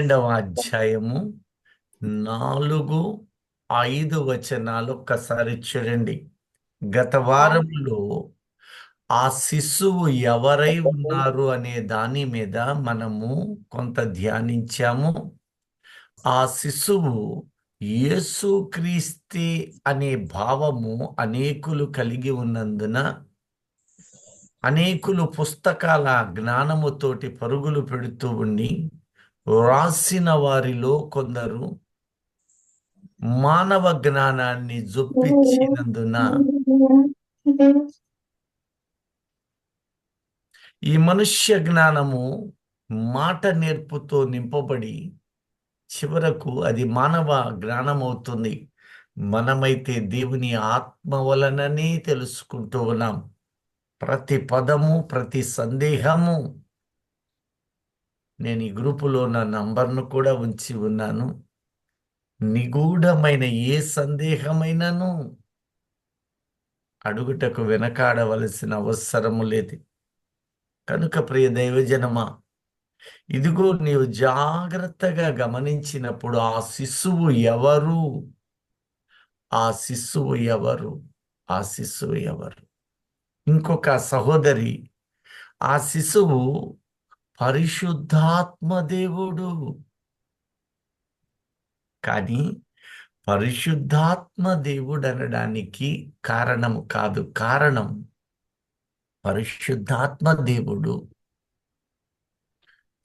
12వ అధ్యాయము 4, 5 వచనాలు ఒక్కసారి చూడండి. గత వారములో ఆ శిశువు ఎవరై ఉన్నారు అనే దాని మీద మనము కొంత ధ్యానించాము. ఆ శిశువు యేసుక్రీస్తే అనే భావము అనేకులు కలిగి ఉన్నందున అనేకులు పుస్తకాల జ్ఞానముతోటి పరుగులు పెడుతూ ఉండి వ్రాసిన వారిలో కొందరు మానవ జ్ఞానాన్ని జొప్పించినందున ఈ మనుష్య జ్ఞానము మాట నేర్పుతో నింపబడి చివరకు అది మానవ జ్ఞానం అవుతుంది. మనమైతే దేవుని ఆత్మ వలననే తెలుసుకుంటూ ఉన్నాం. ప్రతి పదము, ప్రతి సందేహము, నేను ఈ గ్రూపులో నా నంబర్ను కూడా ఉంచి ఉన్నాను. నిగూఢమైన ఏ సందేహమైనను అడుగుటకు వెనకాడవలసిన అవసరము లేదు. కనుక ప్రియ దైవజనమా, ఇదిగో నీవు జాగ్రత్తగా గమనించినప్పుడు ఆ శిశువు ఎవరు, ఆ శిశువు ఎవరు, ఆ శిశువు ఎవరు? ఇంకొక సహోదరి, ఆ శిశువు పరిశుద్ధాత్మ దేవుడు. కానీ పరిశుద్ధాత్మ దేవుడు అనడానికి కారణం కాదు. కారణం పరిశుద్ధాత్మ దేవుడు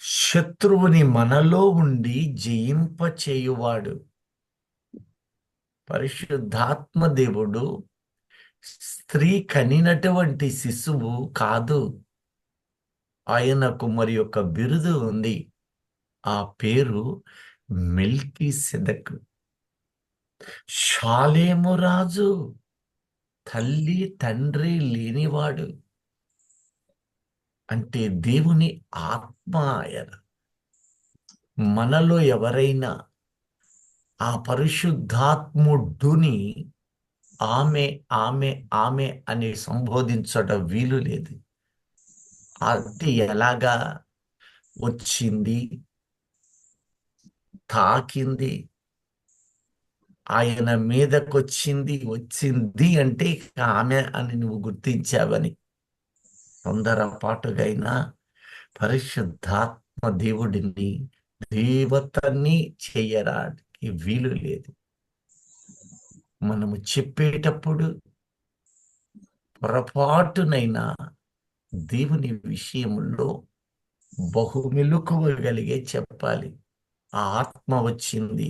శత్రువుని మనలో ఉండి జయింపచేయువాడు. పరిశుద్ధాత్మ దేవుడు స్త్రీ కనినటువంటి శిశువు కాదు. ఆయనకు మరి ఒక బిరుదు ఉంది. ఆ పేరు మెల్కీసెదెకు. షాలేము రాజు, తల్లి తండ్రి లేనివాడు. అంటే దేవుని ఆత్మ ఆయన. మనలో ఎవరైనా ఆ పరిశుద్ధాత్ముడుని ఆమె ఆమె ఆమె అని సంబోధించడం వీలు లేదు. అది ఎలాగా వచ్చింది, తాకింది, ఆయన మీదకొచ్చింది, వచ్చింది అంటే ఆమె అని నువ్వు గుర్తించావని. తొందరపాటుగైనా పరిశుద్ధాత్మ దేవుడిని దేవతని చెయ్యడానికి వీలు లేదు. మనము చెప్పేటప్పుడు పొరపాటునైనా దేవుని విషయంలో బహుమెలకువగలిగే చెప్పాలి. ఆ ఆత్మ వచ్చింది,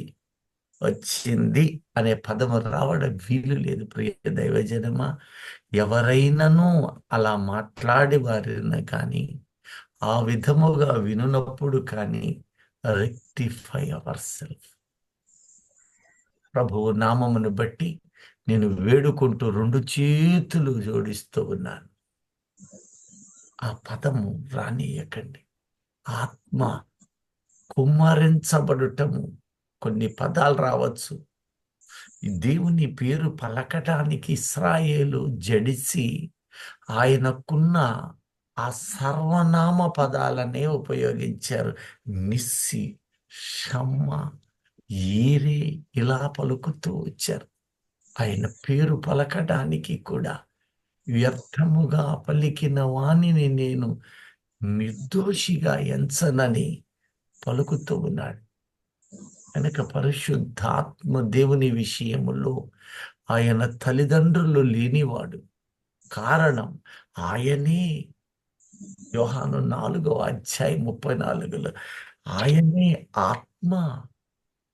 వచ్చింది అనే పదము రావడం వీలు లేదు. ప్రియ దైవజనమా, ఎవరైనాను అలా మాట్లాడి వారిన కానీ ఆ విధముగా వినున్నప్పుడు కానీ రెక్టిఫై అవర్ సెల్ఫ్. ప్రభువు నామమును బట్టి నేను వేడుకుంటూ 2 చేతులు జోడిస్తూ ఉన్నాను. ఆ పదము రానియకండి. ఆత్మ కుమ్మరించబడటము, కొన్ని పదాలు రావచ్చు. ఈ దేవుని పేరు పలకటానికి ఇశ్రాయేలు జడిసి ఆయనకున్న ఆ సర్వనామ పదాలనే ఉపయోగించారు. నిస్సి, షమ్మ, ఈరే ఇలా పలుకుతూ వచ్చారు. ఆయన పేరు పలకడానికి కూడా వ్యర్థముగా పలికిన వాణిని నేను నిర్దోషిగా ఎంచనని పలుకుతూ ఉన్నాడు. కనుక పరిశుద్ధాత్మ దేవుని విషయములో ఆయన తల్లిదండ్రులు లేనివాడు. కారణం ఆయనే. యోహాను 4:34 ఆయనే ఆత్మ.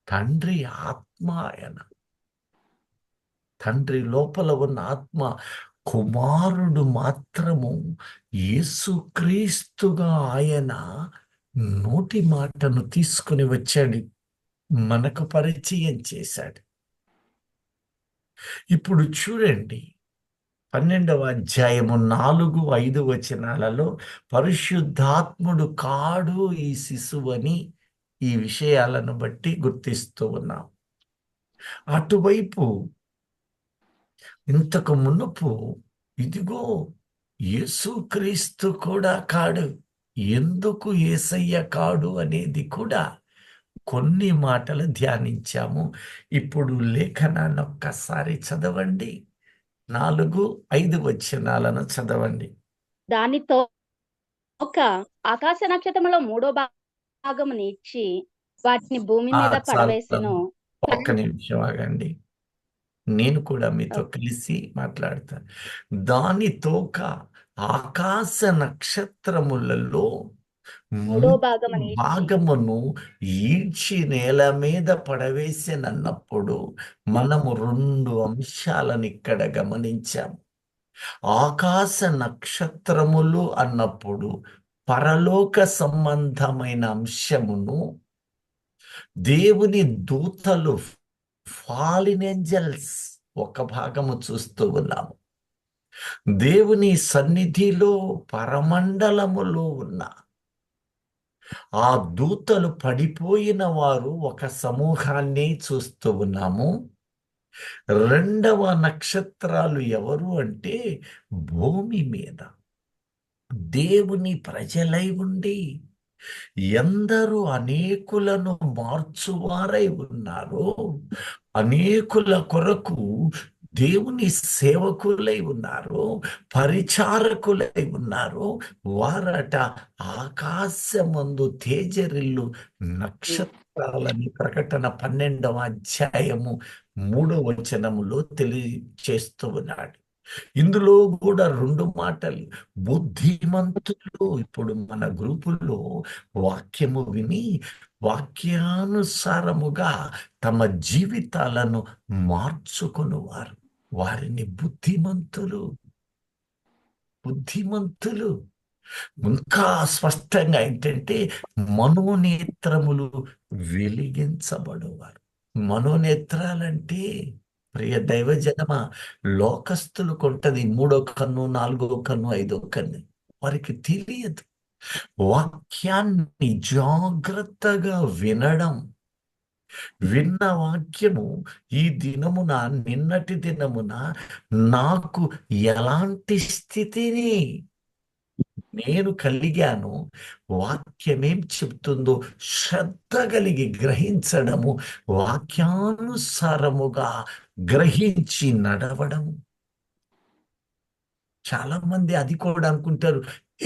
తండ్రి ఆత్మ. ఆయన తండ్రి లోపల ఉన్న ఆత్మ. కుమారుడు మాత్రము యేసుక్రీస్తుగా ఆయన నోటి మాటను తీసుకుని వచ్చాడు, మనకు పరిచయం చేశాడు. ఇప్పుడు చూడండి, 12వ అధ్యాయము 4, 5 వచనాలలో పరిశుద్ధాత్ముడు కాడు ఈ శిశువని ఈ విషయాలను బట్టి గుర్తిస్తూ ఉన్నాం. అటువైపు ఇంతకు మునుపు ఇదిగో యేసుక్రీస్తు కూడా కాడు. ఎందుకు యేసయ్య కాడు అనేది కూడా కొన్ని మాటలు ధ్యానించాము. ఇప్పుడు లేఖనాన్ని ఒక్కసారి చదవండి. 4-5 వచనాలను చదవండి. దానితో ఒక ఆకాశ నక్షత్రములో 3 భాగముని ఇచ్చి వాటిని భూమి మీద పడవేసెను. ఒక్క నిమిషం ఆగండి, నేను కూడా మీతో కలిసి మాట్లాడతాను. దాని తోక ఆకాశ నక్షత్రములలో 3 భాగమును ఈడ్చి నేల మీద పడవేసినప్పుడు మనము 2 అంశాలను ఇక్కడ గమనించాము. ఆకాశ నక్షత్రములు అన్నప్పుడు పరలోక సంబంధమైన అంశమును, దేవుని దూతలు ఫాలిన్ ఏంజల్స్ ఒక భాగము చూస్తూ ఉన్నాము. దేవుని సన్నిధిలో పరమండలములో ఉన్న ఆ దూతలు పడిపోయిన వారు ఒక సమూహాన్ని చూస్తూ ఉన్నాము. 2వ నక్షత్రాలు ఎవరు అంటే భూమి మీద దేవుని ప్రజలై ఉండి ఎందరూ అనేకులను మార్చువారై ఉన్నారో, అనేకుల కొరకు దేవుని సేవకులై ఉన్నారు, పరిచారకులై ఉన్నారు, వారట ఆకాశమందు తేజరిల్లు నక్షత్రాలని ప్రకటన 12వ అధ్యాయము 3వ వచనములో తెలియచేస్తూ ఉన్నాడు. ఇందులో కూడా 2 మాటలు, బుద్ధిమంతులు. ఇప్పుడు మన గ్రూపుల్లో వాక్యము విని వాక్యానుసారముగా తమ జీవితాలను మార్చుకునేవారు, వారిని బుద్ధిమంతులు. ఇంకా స్పష్టంగా ఏంటంటే మనోనేత్రములు వెలిగించబడేవారు. మనోనేత్రాలంటే ప్రియ దైవజనమ, లోకస్తులు కొంటది 3వ కన్ను, 4వ కన్ను, 5వ కన్ను. వారికి తెలియదు. వాక్యాన్ని జాగ్రత్తగా వినడం, విన్న వాక్యము ఈ దినమున, నిన్నటి దినమున నాకు ఎలాంటి స్థితిని నేను కలిగాను, వాక్యమేం చెప్తుందో శ్రద్ధ కలిగి గ్రహించడము, వాక్యానుసారముగా గ్రహించి నడవడం. చాలా మంది అది కూడా అనుకుంటారు,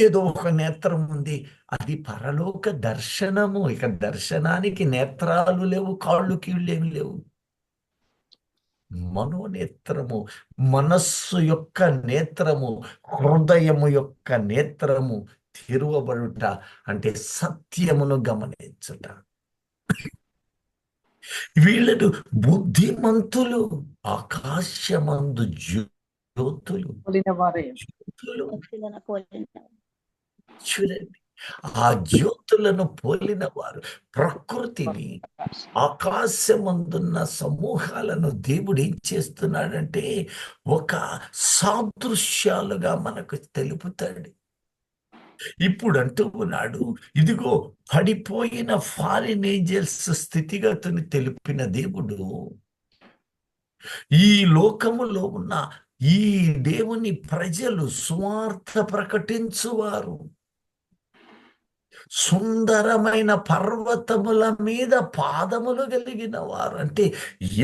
ఏదో ఒక నేత్రం ఉంది, అది పరలోక దర్శనము. ఇక దర్శనానికి నేత్రాలు లేవు, కాళ్ళు కీళ్ళు ఏమి లేవు. మనోనేత్రము, మనస్సు యొక్క నేత్రము, హృదయము యొక్క నేత్రము తెరువబడుట అంటే సత్యమును గమనించుట. వీళ్ళను బుద్ధిమంతులు, ఆకాశమందు జ్యోతులు. చూడండి, ఆ జ్యోతులను పోలిన వారు. ప్రకృతిని, ఆకాశమందున్న సమూహాలను దేవుడు ఏం చేస్తున్నాడంటే ఒక సాదృశ్యాలుగా మనకు తెలుపుతాడు. ఇప్పుడు అంటూ ఉన్నాడు, ఇదిగో పడిపోయిన ఫారిన్ ఏంజల్స్ స్థితిగతుని తెలిపిన దేవుడు ఈ లోకములో ఉన్న ఈ దేవుని ప్రజలు సువార్త ప్రకటించువారు, సుందరమైన పర్వతముల మీద పాదములు కలిగిన వారు, అంటే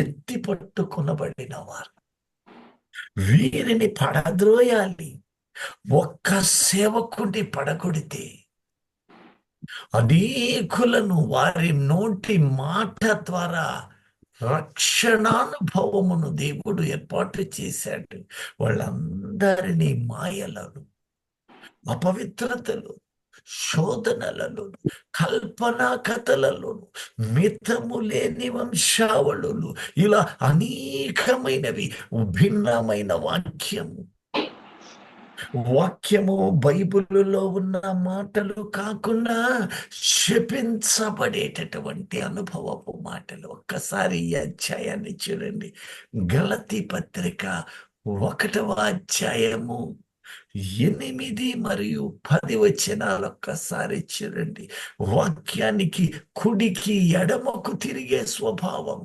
ఎత్తి పట్టుకొనబడిన వారు. వీరిని పడద్రోయాలి. ఒక్క సేవకుని పడగొడితే అనేకులను వారి నోటి మాట ద్వారా రక్షణానుభవమును దేవుడు ఏర్పాటు చేశాడు. వాళ్ళందరినీ మాయలను, అపవిత్రతలు, శోధనలలో, కల్పనా కథలలోను, మితము లేని వంశావళులు, ఇలా అనేకమైనవి భిన్నమైన వాక్యము బైబిలులో ఉన్న మాటలు కాకుండా శపించబడేటటువంటి అనుభవపు మాటలు. ఒక్కసారి ఈ అధ్యాయాన్ని చూడండి. గలతీ పత్రిక 1వ అధ్యాయము 8 మరియు 10 వచనాలు ఒక్కసారి చూడండి. వాక్యానికి కుడికి ఎడమకు తిరిగే స్వభావం.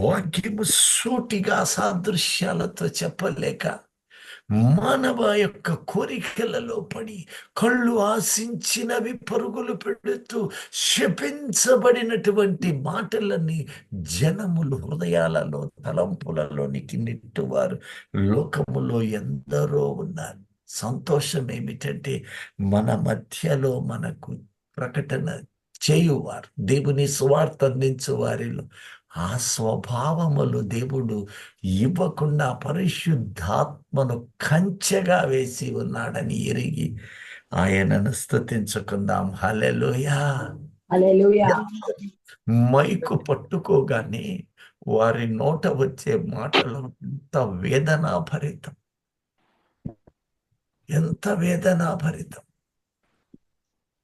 వాక్యము సూటిగా సాదృశ్యాలతో చెప్పలేక మానవ యొక్క కోరికలలో పడి కళ్ళు ఆశించినవి పరుగులు పెడుతూ శపించబడినటువంటి మాటలని జనములు హృదయాలలో తలంపులలోనికి నెట్టువారు లోకములో ఎందరో ఉన్నారు. సంతోషం ఏమిటంటే మన మధ్యలో మనకు ప్రకటన చేయువారు, దేవుని సువార్త అందించు వారిలో ఆ స్వభావములు దేవుడు ఇవ్వకుండా పరిశుద్ధాత్మను కంచెగా వేసి ఉన్నాడని ఎరిగి ఆయనను స్తుతించుకుందాం. హల్లెలూయా. హల్లెలూయా. మైకు పట్టుకోగానే వారి నోట వచ్చే మాటలు ఎంత వేదనాభరితం, ఎంత వేదనాభరితం.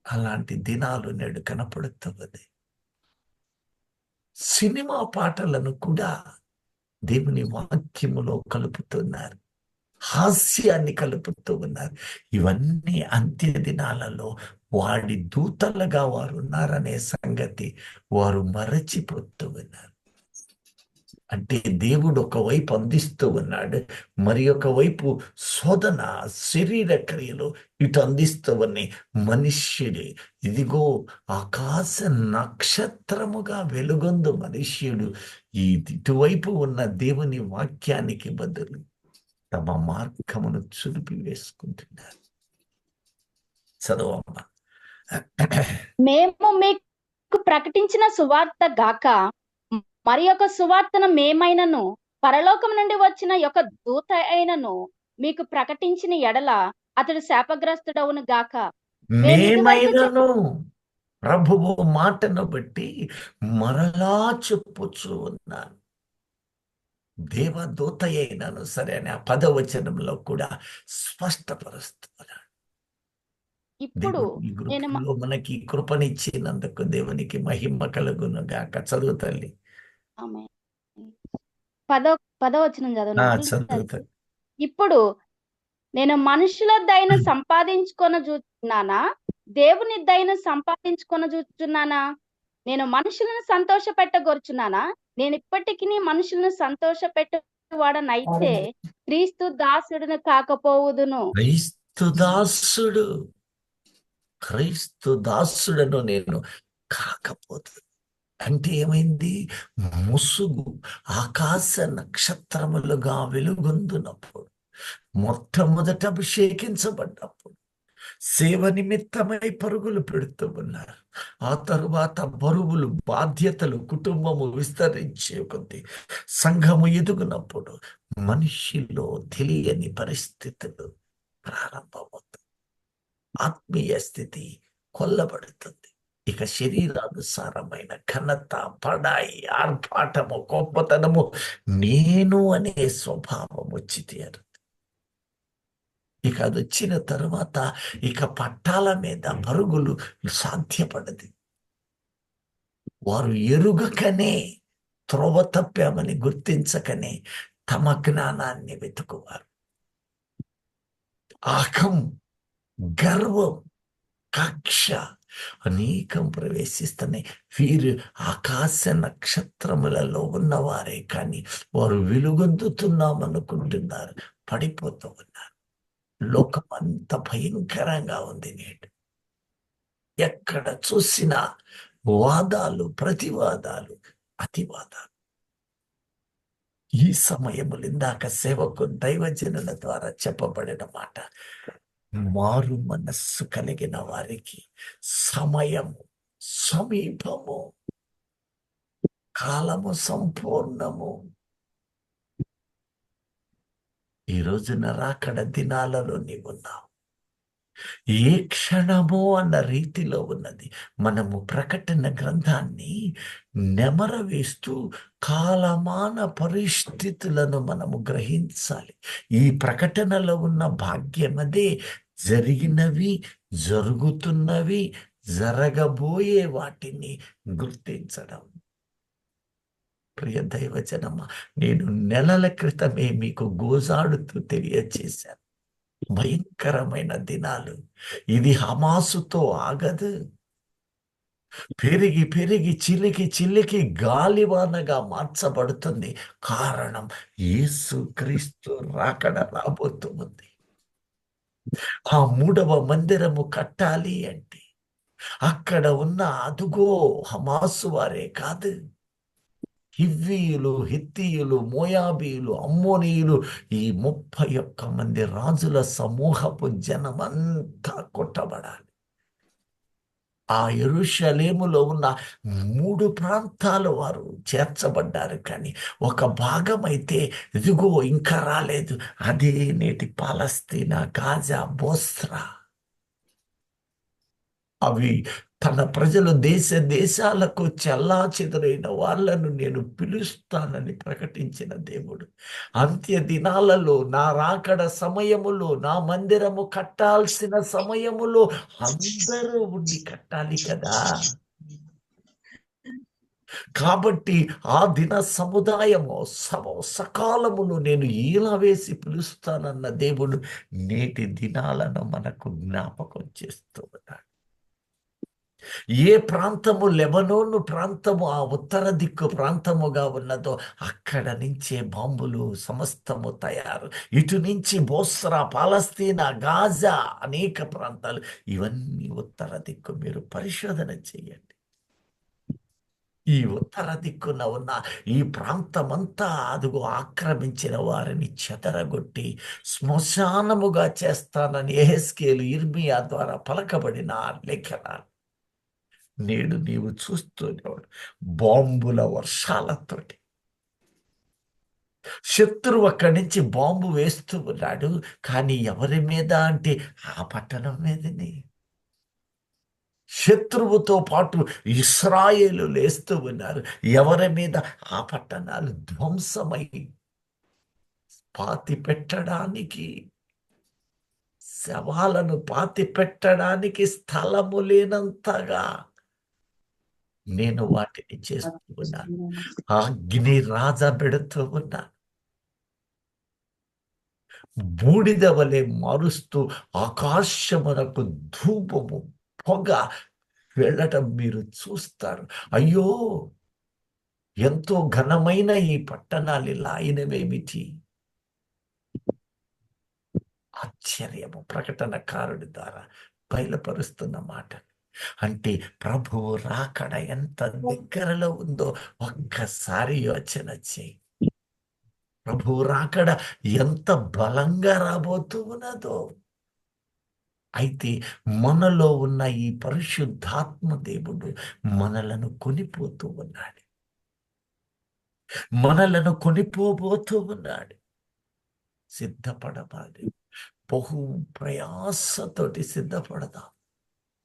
అలాంటి దినాలు నేడు కనపడుతున్నది. సినిమా పాటలను కూడా దేవుని వాక్యములో కలుపుతున్నారు, హాస్యాన్ని కలుపుతూ ఉన్నారు. ఇవన్నీ అంత్య దినాలలో వాడి దూతలుగా వారు ఉన్నారనే సంగతి వారు మరచిపోతూ ఉన్నారు. అంటే దేవుడు ఒకవైపు అందిస్తూ ఉన్నాడు, మరి ఒకవైపు శోధన శరీర క్రియలు ఇటు అందిస్తూ ఉన్నాయి. మనుష్యుడు ఇదిగో ఆకాశ నక్షత్రముగా వెలుగొందు మనుష్యుడు ఇటువైపు ఉన్న దేవుని వాక్యానికి బదులు తమ మార్గమును చులిపి వేసుకుంటున్నారు. చదవమ్మా. మేము మీకు ప్రకటించిన సువార్త గాక మరి యొక్క సువార్తను మేమైనను పరలోకం నుండి వచ్చిన యొక్క దూత అయినను మీకు ప్రకటించిన ఎడల అతడు శాపగ్రస్తుడవును గాక. మేమైనను ప్రభువు మాటను బట్టి మరలా చెప్పుచూ ఉన్నాను. దేవదూత అయినను సరే అని ఆ 10వ వచనంలో కూడా స్పష్టపరుస్తున్నాడు. ఇప్పుడు ఈ గ్రూపులో మనకి కృపనిచ్చినందుకు దేవునికి మహిమ కలుగును గాక. చదువు తల్లి. ఆమె 10వ వచనం చదువు. ఇప్పుడు నేను మనుషుల దయను సంపాదించుకొన చూచున్నానా, దేవుని దయను సంపాదించుకొన చూచున్నానా? నేను మనుషులను సంతోష పెట్టగొరుచున్నానా? నేను ఇప్పటికీ మనుషులను సంతోష పెట్టువాడనైతే క్రీస్తు దాసుడును కాకపోవుదును. క్రీస్తు దాసుడను నేను కాకపోతుంది అంటే ఏమైంది? ముసుగు ఆకాశ నక్షత్రములుగా వెలుగొందునప్పుడు, మొట్టమొదట అభిషేకించబడ్డప్పుడు సేవ నిమిత్తమై పరుగులు పెడుతూ ఉన్నారు. ఆ తరువాత బరువులు, బాధ్యతలు, కుటుంబము విస్తరించే కొద్దీ సంఘము ఎదుగునప్పుడు మనిషిలో తెలియని పరిస్థితులు ప్రారంభమవుతాయి. ఆత్మీయ స్థితి కొల్లబడుతుంది. ఇక శరీరానుసారమైన ఘనత, పడాయి, ఆర్భాటము, గొప్పతనము, నేను అనే స్వభావం వచ్చి తీరు. ఇక అది వచ్చిన తరువాత ఇక పట్టాల మీద పరుగులు సాధ్యపడదు. వారు ఎరుగకనే, త్రోవ తప్పామని గుర్తించకనే తమ జ్ఞానాన్ని వెతుకువారు. అహం, గర్వం, కక్ష అనేకం ప్రవేశిస్తున్నాయి. వీరు ఆకాశ నక్షత్రములలో ఉన్నవారే కానీ వారు వెలుగొందుతున్నామనుకుంటున్నారు, పడిపోతూ ఉన్నారు. లోకం అంత భయంకరంగా ఉంది నేడు. ఎక్కడ చూసినా వాదాలు, ప్రతివాదాలు, అతివాదాలు. ఈ సమయములు ఇందాక సేవకు దైవజనుల ద్వారా చెప్పబడిన మాట, మారు మనస్సు కలిగిన వారికి సమయము సమీపము, కాలము సంపూర్ణము. ఈ రోజున రాకడ దినాలలో నీవున్నావు. ఏ క్షణమో అన్న రీతిలో ఉన్నది. మనము ప్రకటన గ్రంథాన్ని నెమరవేస్తూ కాలమాన పరిస్థితులను మనము గ్రహించాలి. ఈ ప్రకటనలో ఉన్న భాగ్యమదే జరిగినవి, జరుగుతున్నవి, జరగబోయే వాటిని గుర్తించడం. ప్రియ దైవజనమ్మ, నేను నెలల క్రితమే మీకు గోజాడుతూ తెలియచేశాను. భయంకరమైన దినాలు. ఇది హమాసుతో ఆగదు. పెరిగి పెరిగి చిలికి చిలికి గాలివానగా మార్చబడుతుంది. కారణం, యేసుక్రీస్తు రాకడ రాబోతుంది. ఆ మూడవ మందిరము కట్టాలి అంటే అక్కడ ఉన్న అదుగో హమాసు వారే కాదు, హివ్వీయులు, హిత్తీయులు, మోయాబీయులు, అమ్మోనీయులు, ఈ 31 మంది రాజుల సమూహపు జనమంతా కొట్టబడాలి. ఆ యెరూషలేములో ఉన్న 3 ప్రాంతాల వారు చేర్చబడ్డారు. కానీ ఒక భాగం అయితే ఇదిగో ఇంకా రాలేదు. అదే నేటి పాలస్తీనా, గాజా, బోస్రా. అవి తన ప్రజలు దేశ దేశాలకు చెల్లాచెదురైన వాళ్ళను నేను పిలుస్తానని ప్రకటించిన దేవుడు, అంత్య దినాలలో నా రాకడ సమయములో, నా మందిరము కట్టాల్సిన సమయములో అందరూ ఉండి కట్టాలి కదా. కాబట్టి ఆ దిన సముదాయము సకాలములో నేను ఈల వేసి పిలుస్తానన్న దేవుడు నేటి దినాలను మనకు జ్ఞాపకం చేస్తూ ఉన్నాడు. ఏ ప్రాంతము లెబనోను ప్రాంతము ఆ ఉత్తర దిక్కు ప్రాంతముగా ఉన్నదో అక్కడ నుంచే బాంబులు సమస్తము తయారు. ఇటు నుంచి బోస్రా, పాలస్తీనా, గాజా, అనేక ప్రాంతాలు, ఇవన్నీ ఉత్తర దిక్కు. మీరు పరిశోధన చేయండి. ఈ ఉత్తర దిక్కున ఉన్న ఈ ప్రాంతమంతా అదుగో ఆక్రమించిన వారిని చెదరగొట్టి శ్మశానముగా చేస్తానని యెహెజ్కేలు, ఇర్మియా ద్వారా పలకబడిన లేఖనాలు నేడు నీవు చూస్తూనేవాడు. బాంబుల వర్షాలతోటి శత్రువు అక్కడి నుంచి బాంబు వేస్తూ ఉన్నాడు. కానీ ఎవరి మీద అంటే ఆ పట్టణం మీదనే. శత్రువుతో పాటు ఇశ్రాయేలు లేస్తూ ఉన్నారు. ఎవరి మీద? ఆ పట్టణాలు ధ్వంసమై పాతి పెట్టడానికి, శవాలను పాతి పెట్టడానికి స్థలము లేనంతగా నేను వాటిని చేస్తూ ఉన్నాను. అగ్ని రాజబెడుతూ ఉన్నాను. బూడిద వలె మారుస్తూ ఆకాశమునకు ధూపము, పొగ వెళ్ళటం మీరు చూస్తారు. అయ్యో, ఎంతో ఘనమైన ఈ పట్టణాలు ఇలా అయినవేమిటి? ఆశ్చర్యము ప్రకటనకారుడి ద్వారా బయలుపరుస్తున్న మాట. అంటే ప్రభువు రాకడ ఎంత దగ్గరలో ఉందో ఒక్కసారి యోచన చేయి. ప్రభువు రాకడ ఎంత బలంగా రాబోతూ ఉన్నదో. అయితే మనలో ఉన్న ఈ పరిశుద్ధాత్మ దేవుడు మనలను కొనిపోతూ ఉన్నాడు. మనలను కొనిపోబోతూ ఉన్నాడు. సిద్ధపడబాలి. బహు ప్రయాసతోటి సిద్ధపడదాం.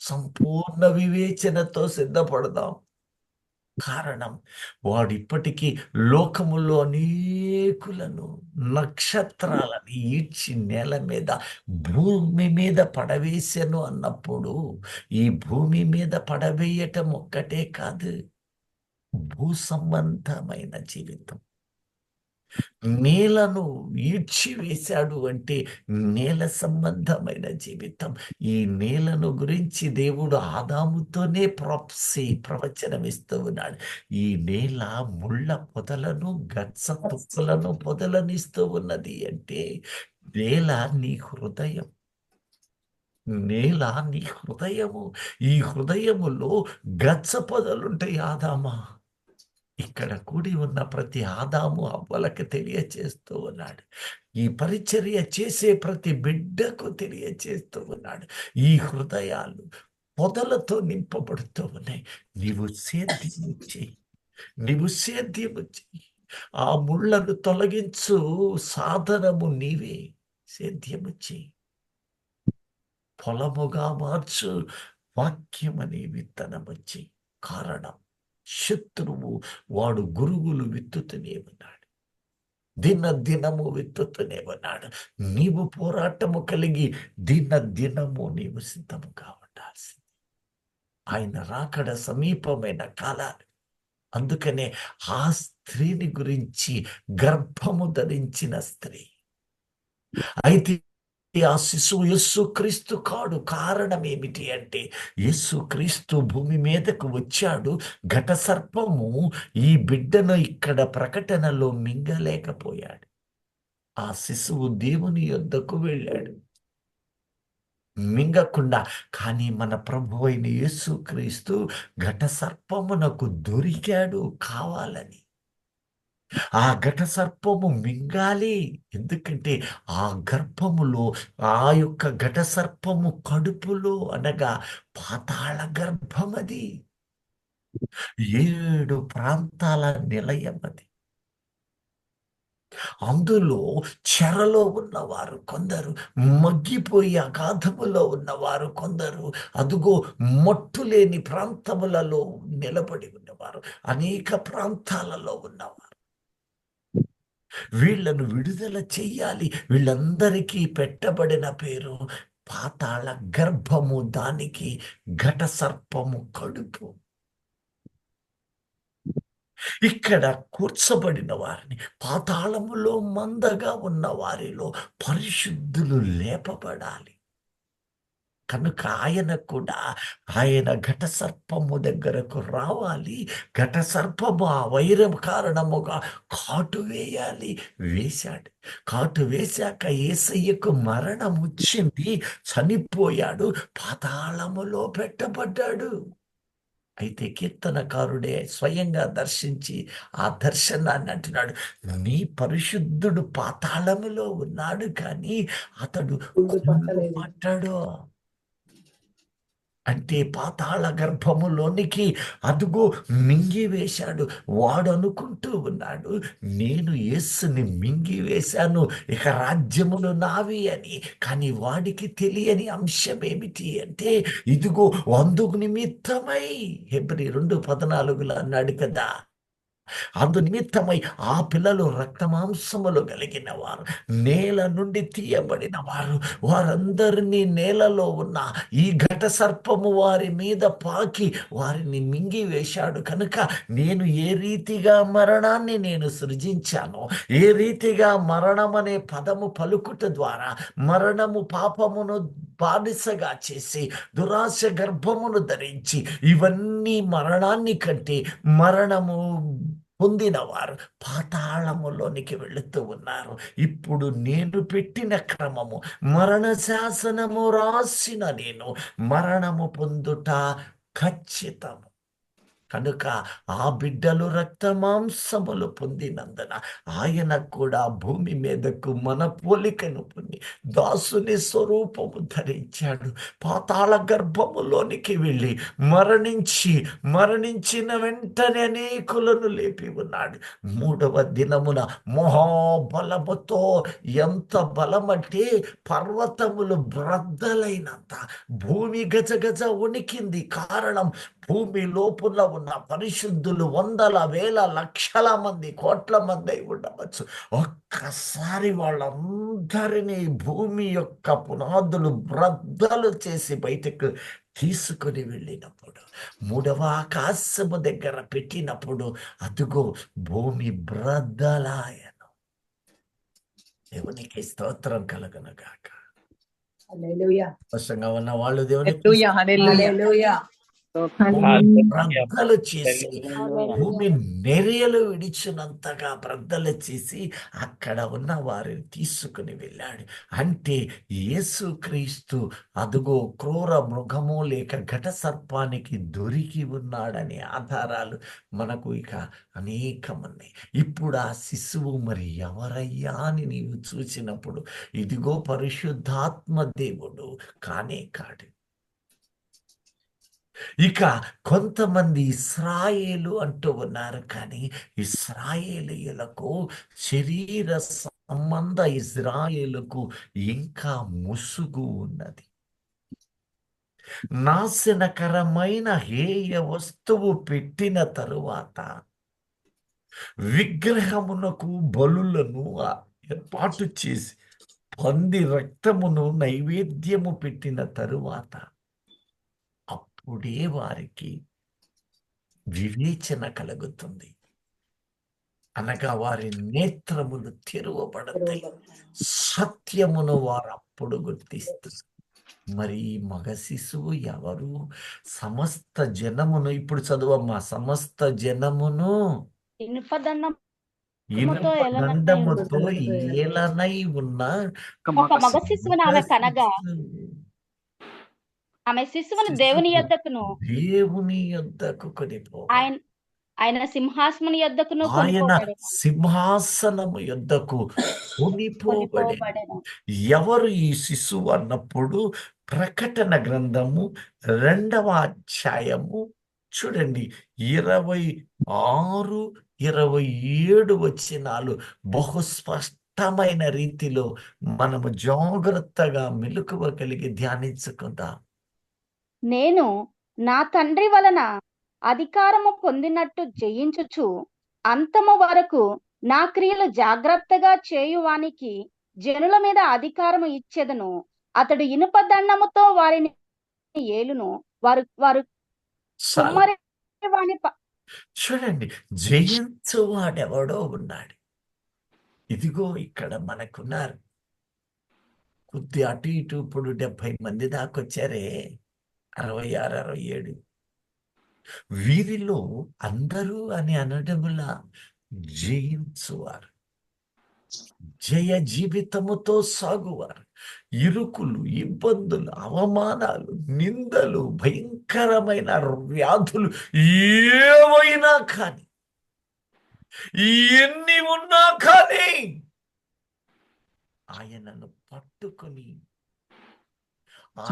సంపూర్ణ వివేచనతో సిద్ధపడదాం. కారణం, వాడిప్పటికీ లోకములో అనేకులను, నక్షత్రాలను ఈడ్చి నేల మీద, భూమి మీద పడవేశాను అన్నప్పుడు ఈ భూమి మీద పడవేయటం ఒక్కటే కాదు, భూ సంబంధమైన జీవితం. నేలను ఈడ్చివేశాడు అంటే నేల సంబంధమైన జీవితం. ఈ నేలను గురించి దేవుడు ఆదాముతోనే ప్రవచనం ఇస్తూ ఉన్నాడు. ఈ నేల ముళ్ళ పొదలను, గచ్చ తుప్పులను పొదలనిస్తూ ఉన్నది అంటే నేల నీ హృదయం. నేల నీ హృదయము. ఈ హృదయములో గచ్చ పొదలుంటాయి. ఆదామా, ఇక్కడ కూడి ఉన్న ప్రతి ఆదాము అవ్వలకు తెలియచేస్తూ ఉన్నాడు. ఈ పరిచర్య చేసే ప్రతి బిడ్డకు తెలియచేస్తూ ఉన్నాడు. ఈ హృదయాలు పొదలతో నింపబడుతూ ఉన్నాయి. నీవు సేద్యము చెయ్యి. నీవు సేద్యము చెయ్యి. ఆ ముళ్ళను తొలగించు సాధనము నీవే. సేద్యము చెయ్యి. పొలముగా మార్చు వాక్యమని విత్తనము చెయ్యి. కారణం, శత్రువు వాడు గురుగులు విత్తుతూనే ఉన్నాడు. దినము విత్తుతూనే ఉన్నాడు. నీవు పోరాటము కలిగి దినము నీవు సిద్ధముగా ఉండాల్సింది. ఆయన రాకడ సమీపమైన కాలాలు. అందుకనే ఆ స్త్రీని గురించి, గర్భము ధరించిన స్త్రీ అయితే ఆ శిశువు యేసుక్రీస్తు కాడు. కారణం ఏమిటి అంటే యేసుక్రీస్తు భూమి మీదకు వచ్చాడు. ఘట సర్పము ఈ బిడ్డను ఇక్కడ ప్రకటనలో మింగలేకపోయాడు. ఆ శిశువు దేవుని యొద్దకు వెళ్ళాడు మింగకుండా. కానీ మన ప్రభు అయిన యేసుక్రీస్తు ఘట సర్పమునకు దొరికాడు కావాలని. ఆ ఘట సర్పము మింగాలి. ఎందుకంటే ఆ గర్భములో, ఆ యొక్క ఘట సర్పము కడుపులో అనగా పాతాళ గర్భమది, 7 ప్రాంతాల నిలయమది. అందులో చెరలో ఉన్నవారు కొందరు, మగ్గిపోయి అగాధములో ఉన్నవారు కొందరు, అదుగో మట్టు లేని ప్రాంతములలో నిలబడి ఉన్నవారు, అనేక ప్రాంతాలలో ఉన్నవారు. వీళ్ళను విడుదల చెయ్యాలి. వీళ్ళందరికీ పెట్టబడిన పేరు పాతాళ గర్భము, దానికి ఘట సర్పము కడుపు. ఇక్కడ కూర్చబడిన వారిని, పాతాళములో మందగా ఉన్న వారిలో పరిశుద్ధులు లేపబడాలి. కనుక ఆయన కూడా, ఆయన ఘట సర్పము దగ్గరకు రావాలి. ఘట సర్పము ఆ వైరం కారణముగా కాటు వేయాలి. వేశాడు. కాటు వేశాక యేసయ్యకు మరణం వచ్చింది, చనిపోయాడు, పాతాళములో పెట్టబడ్డాడు. అయితే కీర్తనకారుడే స్వయంగా దర్శించి ఆ దర్శనాన్ని అంటున్నాడు, నీ పరిశుద్ధుడు పాతాళములో ఉన్నాడు, కానీ అతడు కుళ్ళు పట్టాడు. అంటే పాతాళ గర్భములోనికి అదుగో మింగివేశాడు. వాడు అనుకుంటూ ఉన్నాడు, నేను యేసుని మింగివేశాను, ఇక రాజ్యములు నావి అని. కానీ వాడికి తెలియని అంశం ఏమిటి అంటే, ఇదిగో అందుకు నిమిత్తమై హెబ్రీ 2:14 అన్నాడు కదా, అందు నిమిత్తమై ఆ పిల్లలు రక్తమాంసములు కలిగిన వారు, నేల నుండి తీయబడిన వారు, వారందరినీ నేలలో ఉన్న ఈ ఘట సర్పము వారి మీద పాకి వారిని మింగివేశాడు. కనుక నేను ఏ రీతిగా మరణాన్ని నేను సృజించానో, ఏ రీతిగా మరణం అనే పదము పలుకుట ద్వారా మరణము పాపమును బానిసగా చేసి దురాశ గర్భమును ధరించి ఇవన్నీ మరణాన్ని కంటే మరణము పొందిన వారు పాతాళములోనికి వెళుతూ ఉన్నారు. ఇప్పుడు నేను పెట్టిన క్రమము, మరణ శాసనము రాసిన నేను మరణము పొందుట ఖచ్చితము. కనుక ఆ బిడ్డలు రక్తమాంసములు పొందినందున ఆయన కూడా భూమి మీదకు మన పోలికను పొంది దాసుని స్వరూపము ధరించాడు. పాతాళ గర్భములోనికి వెళ్ళి మరణించిన వెంటనే అనేకులను లేపి ఉన్నాడు. 3వ దినమున మహాబలముతో, ఎంత బలమంటే పర్వతములు బ్రద్దలైనంత భూమి గజగజ వణికింది. కారణం, భూమి లోపల ఉన్న పరిశుద్ధులు 100,000,000,000 మంది, కోట్ల మంది అయి ఉండవచ్చు. ఒక్కసారి వాళ్ళందరినీ భూమి యొక్క పునాదులు బ్రద్దలు చేసి బయటకు తీసుకుని వెళ్ళినప్పుడు, 3వ ఆకాశము దగ్గర పెట్టినప్పుడు, అదుగో భూమి బ్రద్దలాయను. దేవునికి స్తోత్రం కలుగునుగాక. అవసరంగా ఉన్న వాళ్ళు దేవునికి బ్రద్దలు చేసి, భూమి నెరియలు విడిచినంతగా బ్రద్దలు చేసి అక్కడ ఉన్న వారిని తీసుకుని వెళ్ళాడు. అంటే యేసుక్రీస్తు అదుగో క్రూర మృగము లేక ఘట సర్పానికి దొరికి ఉన్నాడనే ఆధారాలు మనకు ఇక అనేకమున్నాయి. ఇప్పుడు ఆ శిశువు మరి ఎవరయ్యా అని నీవు చూసినప్పుడు, ఇదిగో పరిశుద్ధాత్మ దేవుడు కానే కాడు. ఇక కొంతమంది ఇశ్రాయేలు అంటూ ఉన్నారు, కానీ ఇశ్రాయేలీయులకు, శరీర సంబంధ ఇశ్రాయేలుకు ఇంకా ముసుగు ఉన్నది. నాశనకరమైన హేయ వస్తువు పెట్టిన తరువాత, విగ్రహమునకు బలులను ఏర్పాటు చేసి పంది రక్తమును నైవేద్యము పెట్టిన తరువాత, అప్పుడే వారికి వివేచన కలుగుతుంది. అనగా వారి నేత్రములు తెరవబడతాయి, సత్యమును వారు అప్పుడు గుర్తిస్తారు. మరి ఈ మగ శిశువు ఎవరు? సమస్త జనమును, ఇప్పుడు చదువమ్మా, సమస్త జనమును ఇనుపదండముతో ఇనుప ఏలనై ఉన్న దండముతో ఏలనై ఉన్న ఒక మగ శిశువుని ఆమె కనగా శిశువు ఆమె శిశువుని దేవుని యొద్దకును దేవుని యొద్దకు కొనిపోబడి, ఆయన ఆయన సింహాసముని యొద్దకును ఆయన కొనిపోబడెను సింహాసనము యొద్దకు కొనిపోబడి. కొనిపోబడెను. ఎవరు ఈ శిశువు అన్నప్పుడు ప్రకటన గ్రంథము 2వ అధ్యాయము చూడండి, 26, 27 వచనాలు బహు స్పష్టమైన రీతిలో మనము జాగ్రత్తగా మెలకువ కలిగి ధ్యానించుకుందాం. నేను నా తండ్రి వలన అధికారము పొందినట్టు జయించుచు అంతము వరకు నా క్రియలు జాగ్రత్తగా చేయువానికి జనుల మీద అధికారము ఇచ్చెదను. అతడు ఇనుప దండముతో వారిని ఏలును. వారు వారు చాలు. కుమ్మరి వాని చూడండి, జయించువాడెవడో ఉన్నాడు. ఇదిగో ఇక్కడ మనకున్నారు. కొద్ది అటు ఇటు ఇప్పుడు 70 మంది దాకా వచ్చారే, 66, 67. వీరిలో అందరూ అని అనడములా జయించువారు, జయ జీవితముతో సాగువారు. ఇరుకులు, ఇబ్బందులు, అవమానాలు, నిందలు, భయంకరమైన వ్యాధులు ఏవైనా కానీ, ఎన్ని ఉన్నా కానీ ఆయనను పట్టుకొని ఆ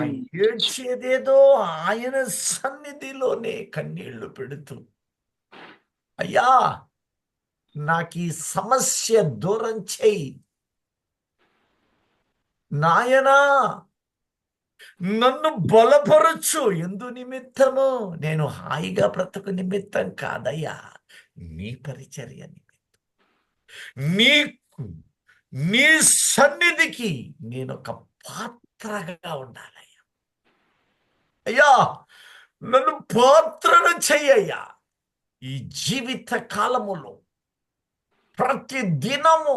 ఏడ్చేదేదో ఆయన సన్నిధిలోనే కన్నీళ్లు పెడుతూ, అయ్యా నాకు ఈ సమస్య దూరం చేయి నాయనా, నన్ను బలపరచు. ఎందు నిమిత్తము? నేను హాయిగా బ్రతుకు నిమిత్తం కాదయ్యా, నీ పరిచర్య నిమిత్తం, నీకు నీ సన్నిధికి నేను ఒక పాత్రగా ఉండాలయ్యా. అయ్యా నన్ను పాత్రను చెయ్యయ్యా. ఈ జీవిత కాలములో ప్రతి దినము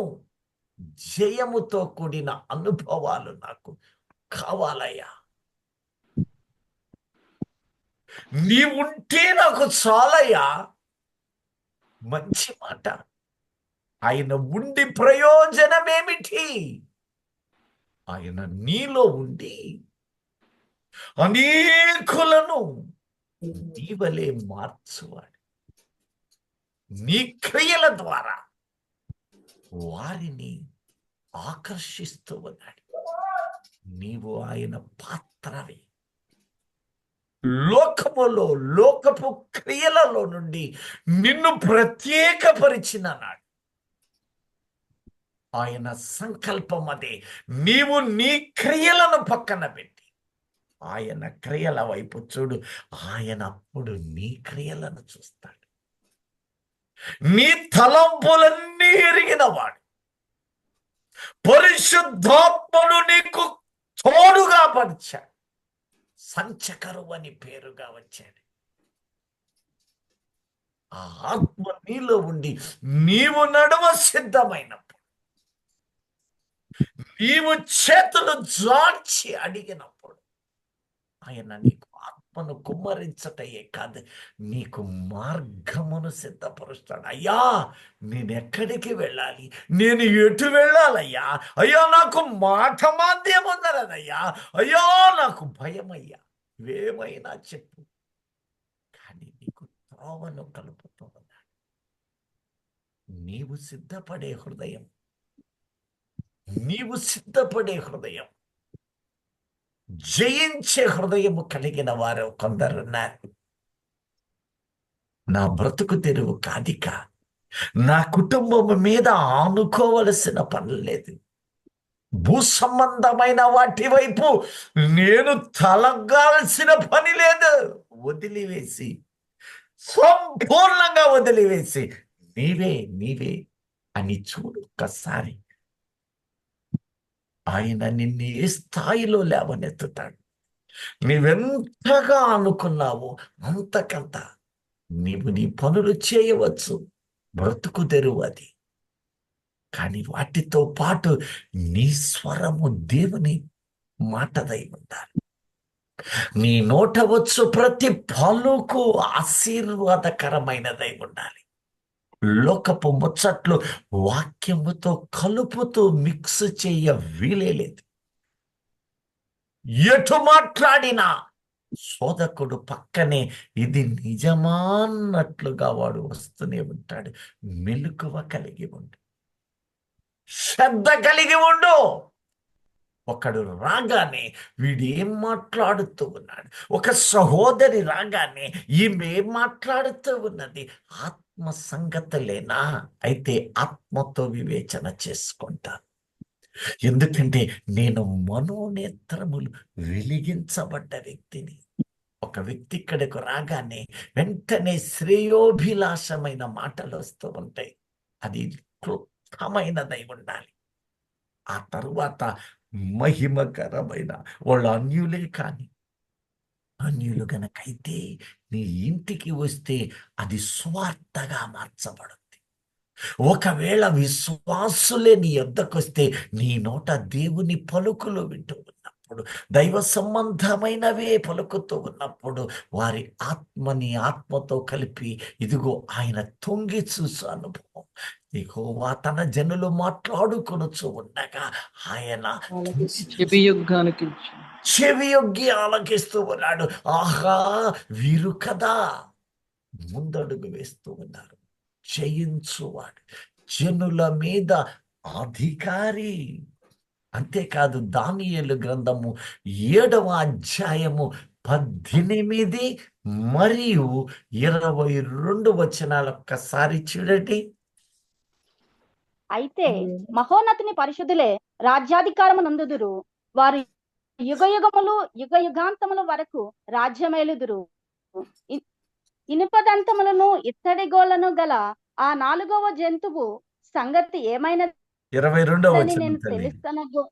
జయముతో కూడిన అనుభవాలు నాకు కావాలయ్యా. నీవుంటే నాకు చాలయ్యా. మంచి మాట. ఆయన ఉండి ప్రయోజనమేమిటి? ఆయన నీలో ఉండి అనేకులను నీ వలె మార్చువాడు. నీ క్రియల ద్వారా వారిని ఆకర్షిస్తూ ఉన్నాడు. నీవు ఆయన పాత్రవి. లోకములో, లోకపు క్రియలలో నుండి నిన్ను ప్రత్యేకపరిచిన నాడు ఆయన సంకల్పం అదే. నీవు నీ క్రియలను పక్కన పెట్టి ఆయన క్రియల వైపు చూడు. ఆయన అప్పుడు నీ క్రియలను చూస్తాడు. నీ తలంపులన్నీ ఎరిగినవాడు. పరిశుద్ధాత్మను నీకు తోడుగా పరిచాడు. సంచకరువు అని పేరుగా వచ్చాడు. ఆ ఆత్మ నీలో ఉండి నీవు నడుమ సిద్ధమైనప్పుడు, నీవు చేతులు జార్చి అడిగినప్పుడు ఆయన నీకు ఆత్మను కుమ్మరించటయే కాదు, నీకు మార్గమును సిద్ధపరుస్తాడు. అయ్యా నేను ఎక్కడికి వెళ్ళాలి? నేను ఎటు వెళ్ళాలయ్యా? అయ్యా నాకు మాట మాధ్యం ఉందనయ్యా. అయ్యా నాకు భయమయ్యా. ఏమైనా చెప్పు, కానీ నీకు త్రోవను కలుపుతూ ఉన్నాడు. నీవు సిద్ధపడే హృదయం, నీవు సిద్ధపడే హృదయం, జయించే హృదయము కలిగిన వారు కొందరున్నారు. నా బ్రతుకు తెరువు కాదిక, నా కుటుంబం మీద ఆనుకోవలసిన పని లేదు, భూ సంబంధమైన వాటి వైపు నేను తలగాల్సిన పని లేదు. వదిలివేసి, సంపూర్ణంగా వదిలివేసి నీవే నీవే అని చూడు ఒక్కసారి. ఆయన నిన్ను ఏ స్థాయిలో లేవనెత్తుతాడు. నీవెంతగా అనుకున్నావో అంతకంత నీవు నీ పనులు చేయవచ్చు. బ్రతుకు తెరువు అది. కానీ వాటితో పాటు నీ స్వరము దేవుని మాటదై ఉండాలి. నీ నోట వచ్చు ప్రతి పలుకు ఆశీర్వాదకరమైనదై ఉండాలి. లోకపు ముచ్చట్లు వాక్యముతో కలుపుతూ మిక్స్ చెయ్య వీలే లేదు. ఎటు మాట్లాడినా శోధకుడు పక్కనే ఇది నిజమా అన్నట్లుగా వాడు వస్తూనే ఉంటాడు. మెలకువ కలిగి ఉండు, శ్రద్ధ కలిగి ఉండు. ఒకడు రాగానే వీడు ఏం మాట్లాడుతూ ఉన్నాడు, ఒక సహోదరి రాగానే ఈమె ఏం మాట్లాడుతూ ఉన్నది, ఆత్మ సంగతులేనా? అయితే ఆత్మతో వివేచన చేసుకుంటాను. ఎందుకంటే నేను మనోనేత్రములు వెలిగించబడ్డ వ్యక్తిని. ఒక వ్యక్తి ఇక్కడికి రాగానే వెంటనే శ్రేయోభిలాషమైన మాటలు వస్తూ ఉంటాయి. అది క్లుప్తమైనదై ఉండాలి. ఆ తరువాత మహిమకరమైన వాళ్ళు అన్యులే కాని అన్యులు గనకైతే నీ ఇంటికి వస్తే అది స్వార్థగా మార్చబడుతుంది. ఒకవేళ విశ్వాసులే నీ యొద్దకొస్తే నీ నోట దేవుని పలుకులు వింటూ ఉన్నప్పుడు, దైవ సంబంధమైనవే పలుకుతూ ఉన్నప్పుడు వారి ఆత్మని ఆత్మతో కలిపి ఇదిగో ఆయన తొంగి చూసు అనుభవం. యెహోవా తన జనులు మాట్లాడుకొనుచు ఉండగా ఆయన చెవి యొగ్గి ఆలకిస్తూ ఉన్నాడు. ఆహా, వీరు కదా ముందడుగు వేస్తూ ఉన్నారు. జయించువాడు, జనుల మీద అధికారి. అంతేకాదు దానియేలు గ్రంథము 7వ అధ్యాయము 18 మరియు 22 వచనాలు ఒక్కసారి చూడండి. అయితే మహోన్నతుని పరిశుద్ధులే రాజ్యాధికారము నందుదురు, వారు యుగయుగములు యుగాంతముల వరకు రాజ్యమేలుదురు. ఇనుపదంతములను ఇత్తడి గోళ్లను గల ఆ 4వ జంతువు సంగతి ఏమైనది 22వ వచనం నేను తల్లి. తెలుస్తానగు.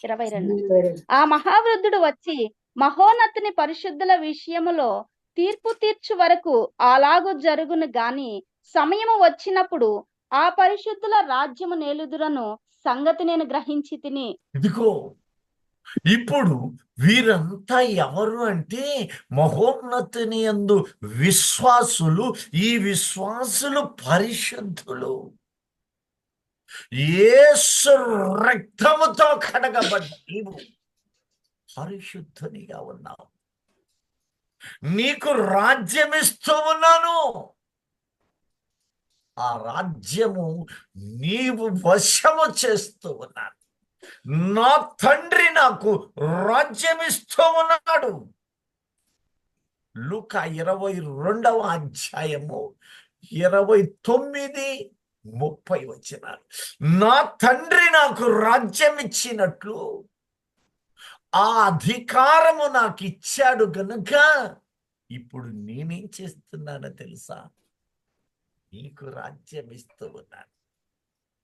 22. ఆ మహావృద్ధుడు వచ్చి మహోన్నతుని పరిశుద్ధుల విషయములో తీర్పు తీర్చు వరకు అలాగు జరుగును గాని సమయము వచ్చినప్పుడు ఆ పరిశుద్ధుల రాజ్యము నేలుదురను సంగతి నేను గ్రహించి తిని. ఇదిగో ఇప్పుడు వీరంతా ఎవరు అంటే మహోన్నతుని యందు విశ్వాసులు. ఈ విశ్వాసులు పరిశుద్ధులు, యేసు రక్తముతో కడగబడ్డ నీవు పరిశుద్ధునిగా ఉన్నావు. నీకు రాజ్యం ఇస్తూ ఉన్నాను. ఆ రాజ్యము నీవు వశము చేస్తూ ఉన్నాను. నా తండ్రి నాకు రాజ్యం ఇస్తూ ఉన్నాడు. లూకా 22వ అధ్యాయము 29-30 వచనాలు. నా తండ్రి నాకు రాజ్యం ఇచ్చినట్లు ఆ అధికారము నాకు ఇచ్చాడు గనుక ఇప్పుడు నేనేం చేస్తున్నానో తెలుసా? నీకు రాజ్యం ఇస్తూ ఉన్నాను.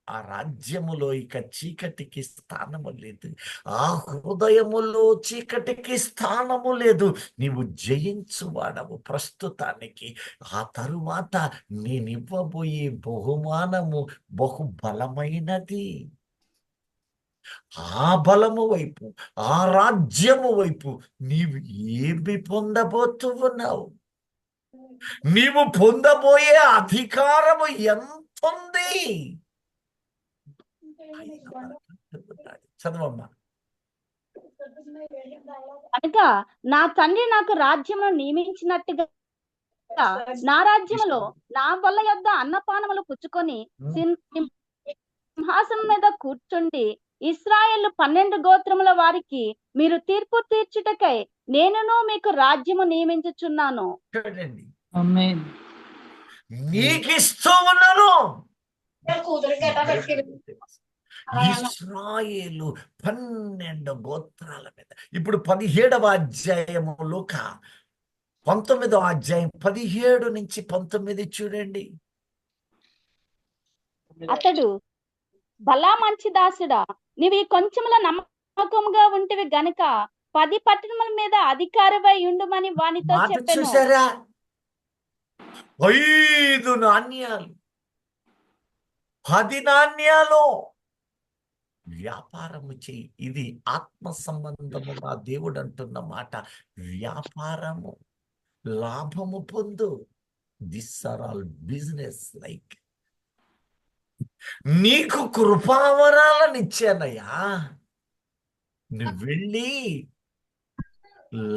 ఆ రాజ్యములో ఇక చీకటికి స్థానము లేదు. ఆ హృదయములో చీకటికి స్థానము లేదు. నీవు జయించువాడవు ప్రస్తుతానికి. ఆ తరువాత నేనివ్వబోయే బహుమానము బహు బలమైనది. ఆ బలము వైపు, ఆ రాజ్యము వైపు నీవు ఏమి పొందబోతూ ఉన్నావు? నీవు పొందబోయే అధికారము ఎంతుంది? చదవమ్మా. కనుక నా తండ్రి నాకు రాజ్యమును నియమించినట్టుగా నా రాజ్యములో నా వల్ల యొద్ద అన్నపానములు పుచ్చుకొని సింహాసనం మీద కూర్చుండి ఇశ్రాయేలు 12 గోత్రముల వారికి మీరు తీర్పు తీర్చుటకై నేనును మీకు రాజ్యము నియమించుచున్నాను. చూడండి, నీకు ఇస్తూ ఉన్నాను. ఇశ్రాయేలు 12 గోత్రాల మీద. ఇప్పుడు 17వ అధ్యాయము లూకా 19వ అధ్యాయం 17-19 చూడండి. అతడు, బలా మంచి దాసుడా, నీవు ఈ కొంచెముల నమ్మకముగా ఉంటివి గనుక 10 పట్టణముల మీద అధికారివై ఉండుమని వానితో చెప్పెను. చూసారా? 5 నాణ్యాలు, 10 నాణ్యాలు వ్యాపారము చెయ్యి. ఇది ఆత్మ సంబంధము. నా దేవుడు అంటున్న మాట, వ్యాపారము, లాభము పొందు. This are all business. Like నీకు కృపావరాలను ఇచ్చానయ్యా, నువ్వు వెళ్ళి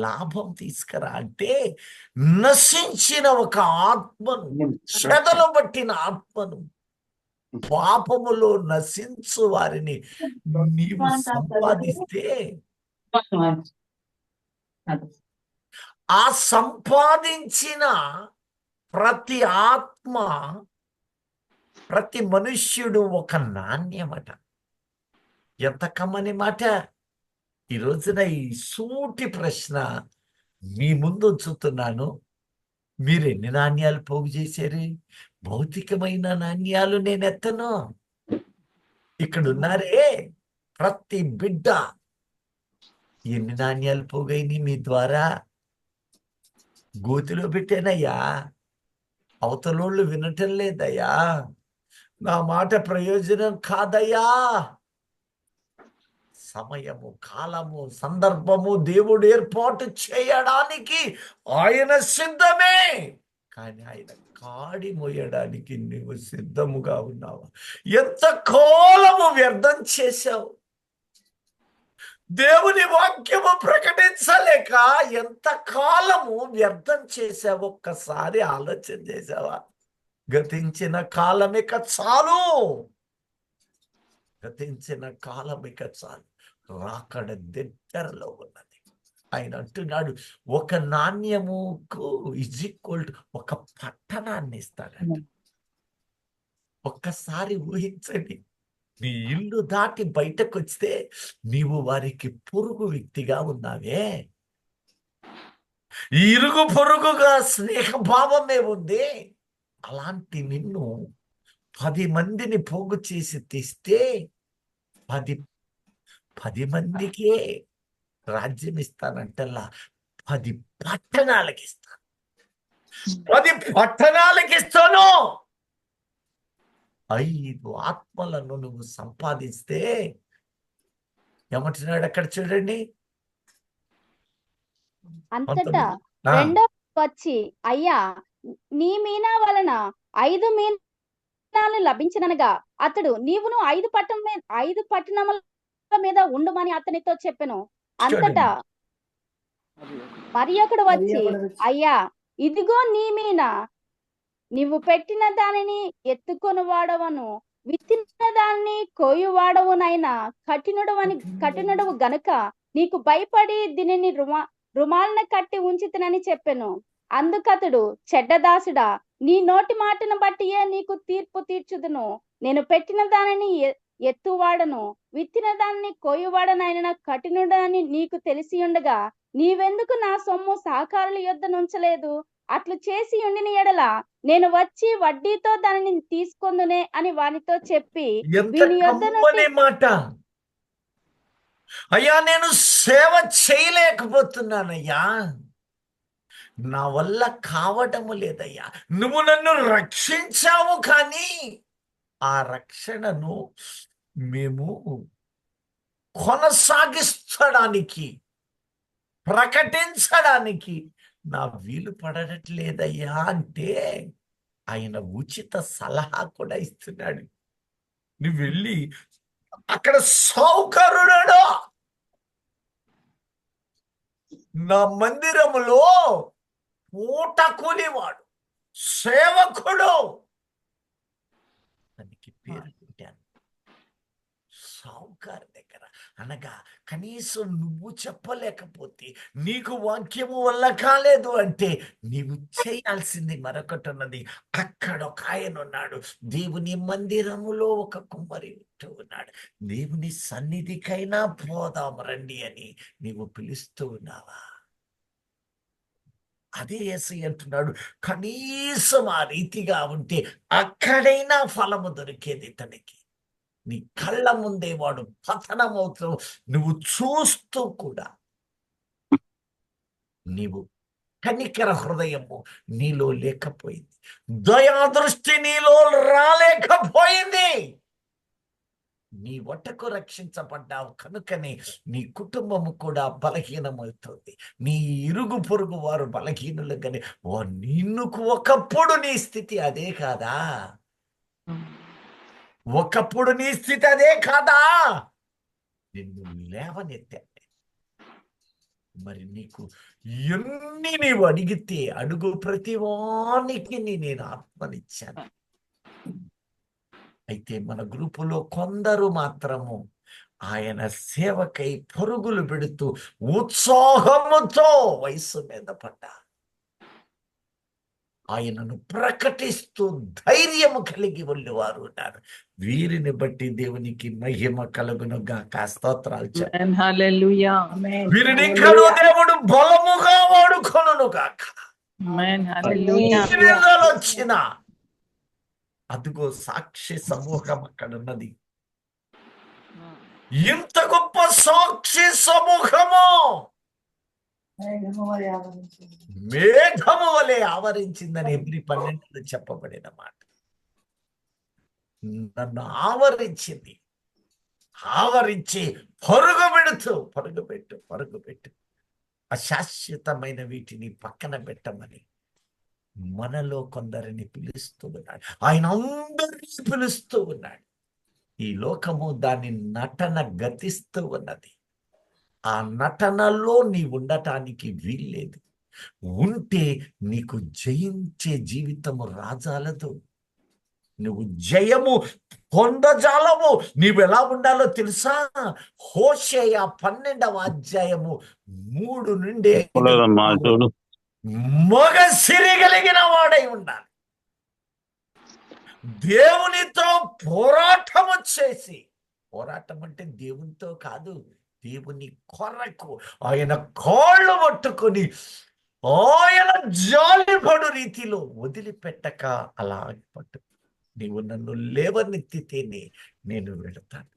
లాభం తీసుకురా అంటే, నశించిన ఒక ఆత్మను, చెదలు పట్టిన ఆత్మను, పాపములో నశించు వారిని నీవు సంపాదిస్తే, ఆ సంపాదించిన ప్రతి ఆత్మ, ప్రతి మనుష్యుడు ఒక నాణ్యమట. ఎంత కమ్మని మాట! ఈ రోజున ఈ సూటి ప్రశ్న మీ ముందు ఉంచుతున్నాను. మీరు ఎన్ని నాణ్యాలు పోగు చేశారు? భౌతికమైన నాణ్యాలు నేనెత్తను. ఇక్కడ ఉన్నారే ప్రతి బిడ్డ, ఎన్ని నాణ్యాలు పోగైనాయి మీ ద్వారా? గోతిలో పెట్టానయ్యా, అవతలోళ్ళు వినటం లేదయ్యా, నా మాట ప్రయోజనం కాదయ్యా. సమయము, కాలము, సందర్భము దేవుడు ఏర్పాటు చేయడానికి ఆయన సిద్ధమే. కానీ ఆయన కాడి మోయడానికి నువ్వు సిద్ధముగా ఉన్నావా? ఎంత కాలము వ్యర్థం చేశావు? దేవుని వాక్యము ప్రకటించలేక ఎంత కాలము వ్యర్థం చేశావు? ఒక్కసారి ఆలోచన చేశావా? గతించిన కాలం ఇక చాలు, గతించిన కాలం ఇక చాలు, రాకడ దగ్గరలో ఉన్నది. ఆయన అంటున్నాడు, ఒక నాణ్యముకు ఈజ్ ఈక్వల్ టు ఒక పట్టణాన్ని ఇస్తాడంట. ఒక్కసారి ఊహించండి, నీ ఇల్లు దాటి బయటకు వస్తే నీవు వారికి పొరుగు వ్యక్తిగా ఉన్నావే. ఇరుగు పొరుగుగా స్నేహభావమే ఉంది. అలాంటి నిన్ను 10 మందిని పోగు చేసి తెస్తే 10 మందికే రాజ్యం ఇస్తానంటల్లా, 10 పట్టణాలకి ఇస్తాను. 10 పట్టణాలకి ఇస్తాను. 5 ఆత్మలను నువ్వు సంపాదిస్తే ఏమంటున్నాడు అక్కడ చూడండి. అంతటా రెండో వచ్చి, అయ్యా, నీ మీనా వలన 5 మీనాలు లభించిననగా అతడు, నీవును 5 పట్టణముల మీద ఉండుమని అతనితో చెప్పెను. అంతటా మరి ఒకడు వచ్చి, అయ్యా, ఇదిగో నీ మీనా, నీవు పెట్టిన దానిని ఎత్తుకొని వాడవను, విత్తిన దాన్ని కోయువాడవునైనా కఠినుడవు గనుక నీకు భయపడి దీనిని రుమాలను కట్టి ఉంచితినని చెప్పెను. అందుకతడు, చెడ్డదాసుడా, నీ నోటి మాటను బట్టియే నీకు తీర్పు తీర్చుదును. నేను పెట్టిన దానిని ఎత్తువాడను, విత్తిన దాన్ని కోయువాడనైనా కఠినుడని నీకు తెలిసి ఉండగా నీవెందుకు నా సొమ్ము సహకారుల యొద్ద నుంచలేదు? అట్లు చేసి ఉండిన ఎడల నేను వచ్చి వడ్డీతో దానిని తీసుకొందునే అని వానితో చెప్పి, వీని యొద్ద నుండి మాట, అయ్యా నేను సేవ చేయలేకపోతున్నానయ్యా, నా వల్ల కావటము లేదయ్యా. నువ్వు నన్ను రక్షించావు, కానీ ఆ రక్షణను మేము కొనసాగించడానికి, ప్రకటించడానికి నా వీలు పడట్లేదయ్యా అంటే ఆయన ఉచిత సలహా కూడా ఇస్తున్నాడు. నువ్వు వెళ్ళి అక్కడ సౌకర్యుడు, నా మందిరములో పూట కూలివాడు, సేవకుడు, దానికి పేరు పెట్టాను సావుకారు దగ్గర. అనగా కనీసం నువ్వు చెప్పలేకపోతే, నీకు వాక్యము వల్ల కాలేదు అంటే నీవు చేయాల్సింది మరొకటి ఉన్నది. అక్కడ ఒక ఆయన ఉన్నాడు, దేవుని మందిరములో ఒక కుమ్మరి ఉన్నాడు. దేవుని సన్నిధికైనా పోదాం రండి అని నీవు పిలుస్తూ ఉన్నావా? అదే యేసయ్య అంటున్నాడు, కనీసం ఆ రీతిగా ఉంటే అక్కడైనా ఫలము దొరికేది తనకి. నీ కళ్ళ ముందే వాడు పతనమవుతూ నువ్వు చూస్తూ కూడా నీవు కనికర హృదయము నీలో లేకపోయింది, దయాదృష్టి నీలో రాలేకపోయింది. నీ వటకు రక్షించబడ్డావు కనుకనే నీ కుటుంబము కూడా బలహీనమవుతుంది. నీ ఇరుగు పొరుగు వారు బలహీనులుగానే నిన్నుకు ఒకప్పుడు నీ స్థితి అదే కాదా? ఒకప్పుడు నీ స్థితి అదే కాదా? నిన్ను లేవనెత్తా. మరి నీకు ఎన్ని నీవు అడిగితే అడుగు ప్రతి వానికి నేను ఆత్మనిచ్చాను. అయితే మన గ్రూపులో కొందరు మాత్రము ఆయన సేవకై పరుగులు పెడుతూ ఉత్సాహముతో వయస్సు మీద పడ్డా ఆయనను ప్రకటిస్తూ ధైర్యము కలిగి వెళ్ళేవారు ఉన్నారు. వీరిని బట్టి దేవునికి మహిమ కలుగును గాక. స్తోత్రాలు. వీరిని ఇంకను దేవుడు బలముగా వాడుకొనును గాక. వచ్చిన అదిగో సాక్షి సమూహం అక్కడ ఉన్నది. ఇంత గొప్ప సాక్షి సమూహము మేఘము వలె ఆవరించిందని ఎబ్రి 12 చెప్పబడిన మాట. నన్ను ఆవరించింది. ఆవరించి పరుగు పెట్టు అశాశ్వతమైన వీటిని పక్కన పెట్టమని మనలో కొందరిని పిలుస్తూ ఉన్నాడు. ఆయన అందరినీ పిలుస్తూ ఉన్నాడు. ఈ లోకము దాని నటన గతిస్తూ ఉన్నది. ఆ నటనలో నీ ఉండటానికి వీల్లేదు. ఉంటే నీకు జయించే జీవితము రాజాలదు. నువ్వు జయము పొందజాలము. నీవు ఎలా ఉండాలో తెలుసా? హోషేయ 12వ అధ్యాయము 3 నుండి మగ సిరి కలిగిన వాడై ఉండాలి. దేవునితో పోరాటము చేసి, పోరాటం అంటే దేవునితో కాదు, దేవుని కొరకు ఆయన కాళ్ళు పట్టుకొని ఆయన జాలిపడు రీతిలో వదిలిపెట్టక అలా పట్టు. నీవు నన్ను లేవనెత్తితేనే నేను వెళతాను.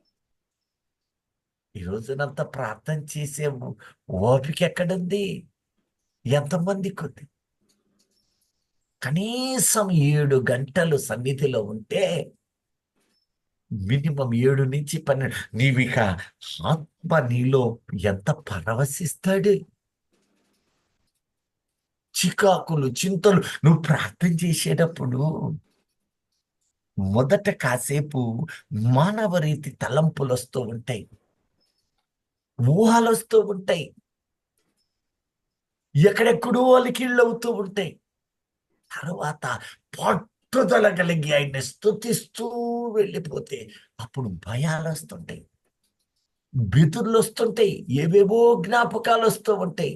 ఈ రోజునంత ప్రార్థన చేసే ఓపిక ఎక్కడుంది? ఎంతమంది కొద్ది? కనీసం 7 గంటలు సన్నిధిలో ఉంటే మినిమం 7 నుంచి 12 నీవిక ఆత్మ నీలో ఎంత పరవశిస్తాడు. చికాకులు, చింతలు నువ్వు ప్రార్థన చేసేటప్పుడు మొదట కాసేపు మానవ రీతి తలంపులు వస్తూ ఉంటాయి, ఊహలు వస్తూ ఉంటాయి, ఎక్కడెక్కడో అలికిళ్ళు అవుతూ ఉంటాయి. తర్వాత పట్టుదల కలిగి ఆయన్ని స్తుతిస్తూ వెళ్ళిపోతే అప్పుడు భయాలు వస్తుంటాయి, బెదుర్లు వస్తుంటాయి, ఏవేవో జ్ఞాపకాలు వస్తూ ఉంటాయి.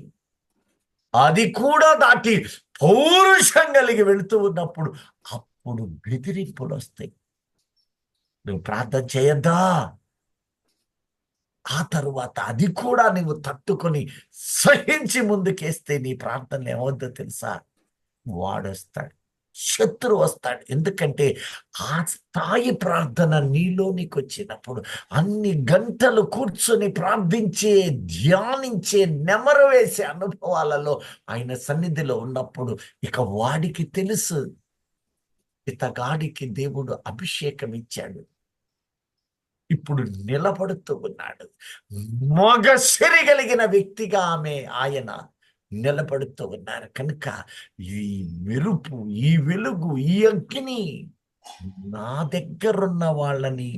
అది కూడా దాటి పౌరుషం కలిగి వెళుతూ ఉన్నప్పుడు అప్పుడు బెదిరింపులు వస్తాయి. నువ్వు ప్రార్థన చేయద్దా? ఆ తరువాత అది కూడా నువ్వు తట్టుకొని సహించి ముందుకేస్తే నీ ప్రార్థనలు ఏమవుద్దో తెలుసా? వాడొస్తాడు, శత్రువు వస్తాడు. ఎందుకంటే ఆ స్థాయి ప్రార్థన నీలోనికి వచ్చినప్పుడు అన్ని గంటలు కూర్చొని ప్రార్థించే, ధ్యానించే, నెమరు వేసే అనుభవాలలో ఆయన సన్నిధిలో ఉన్నప్పుడు ఇక వాడికి తెలుసు ఇతగాడికి దేవుడు అభిషేకం ఇచ్చాడు, ఇప్పుడు నిలబడుతూ ఉన్నాడు. మగ సిరి కలిగిన వ్యక్తిగా ఆయన నిలబడుతూ ఉన్నారు. కనుక ఈ మెరుపు, ఈ వెలుగు, ఈ అగ్ని నా దగ్గరున్న వాళ్ళని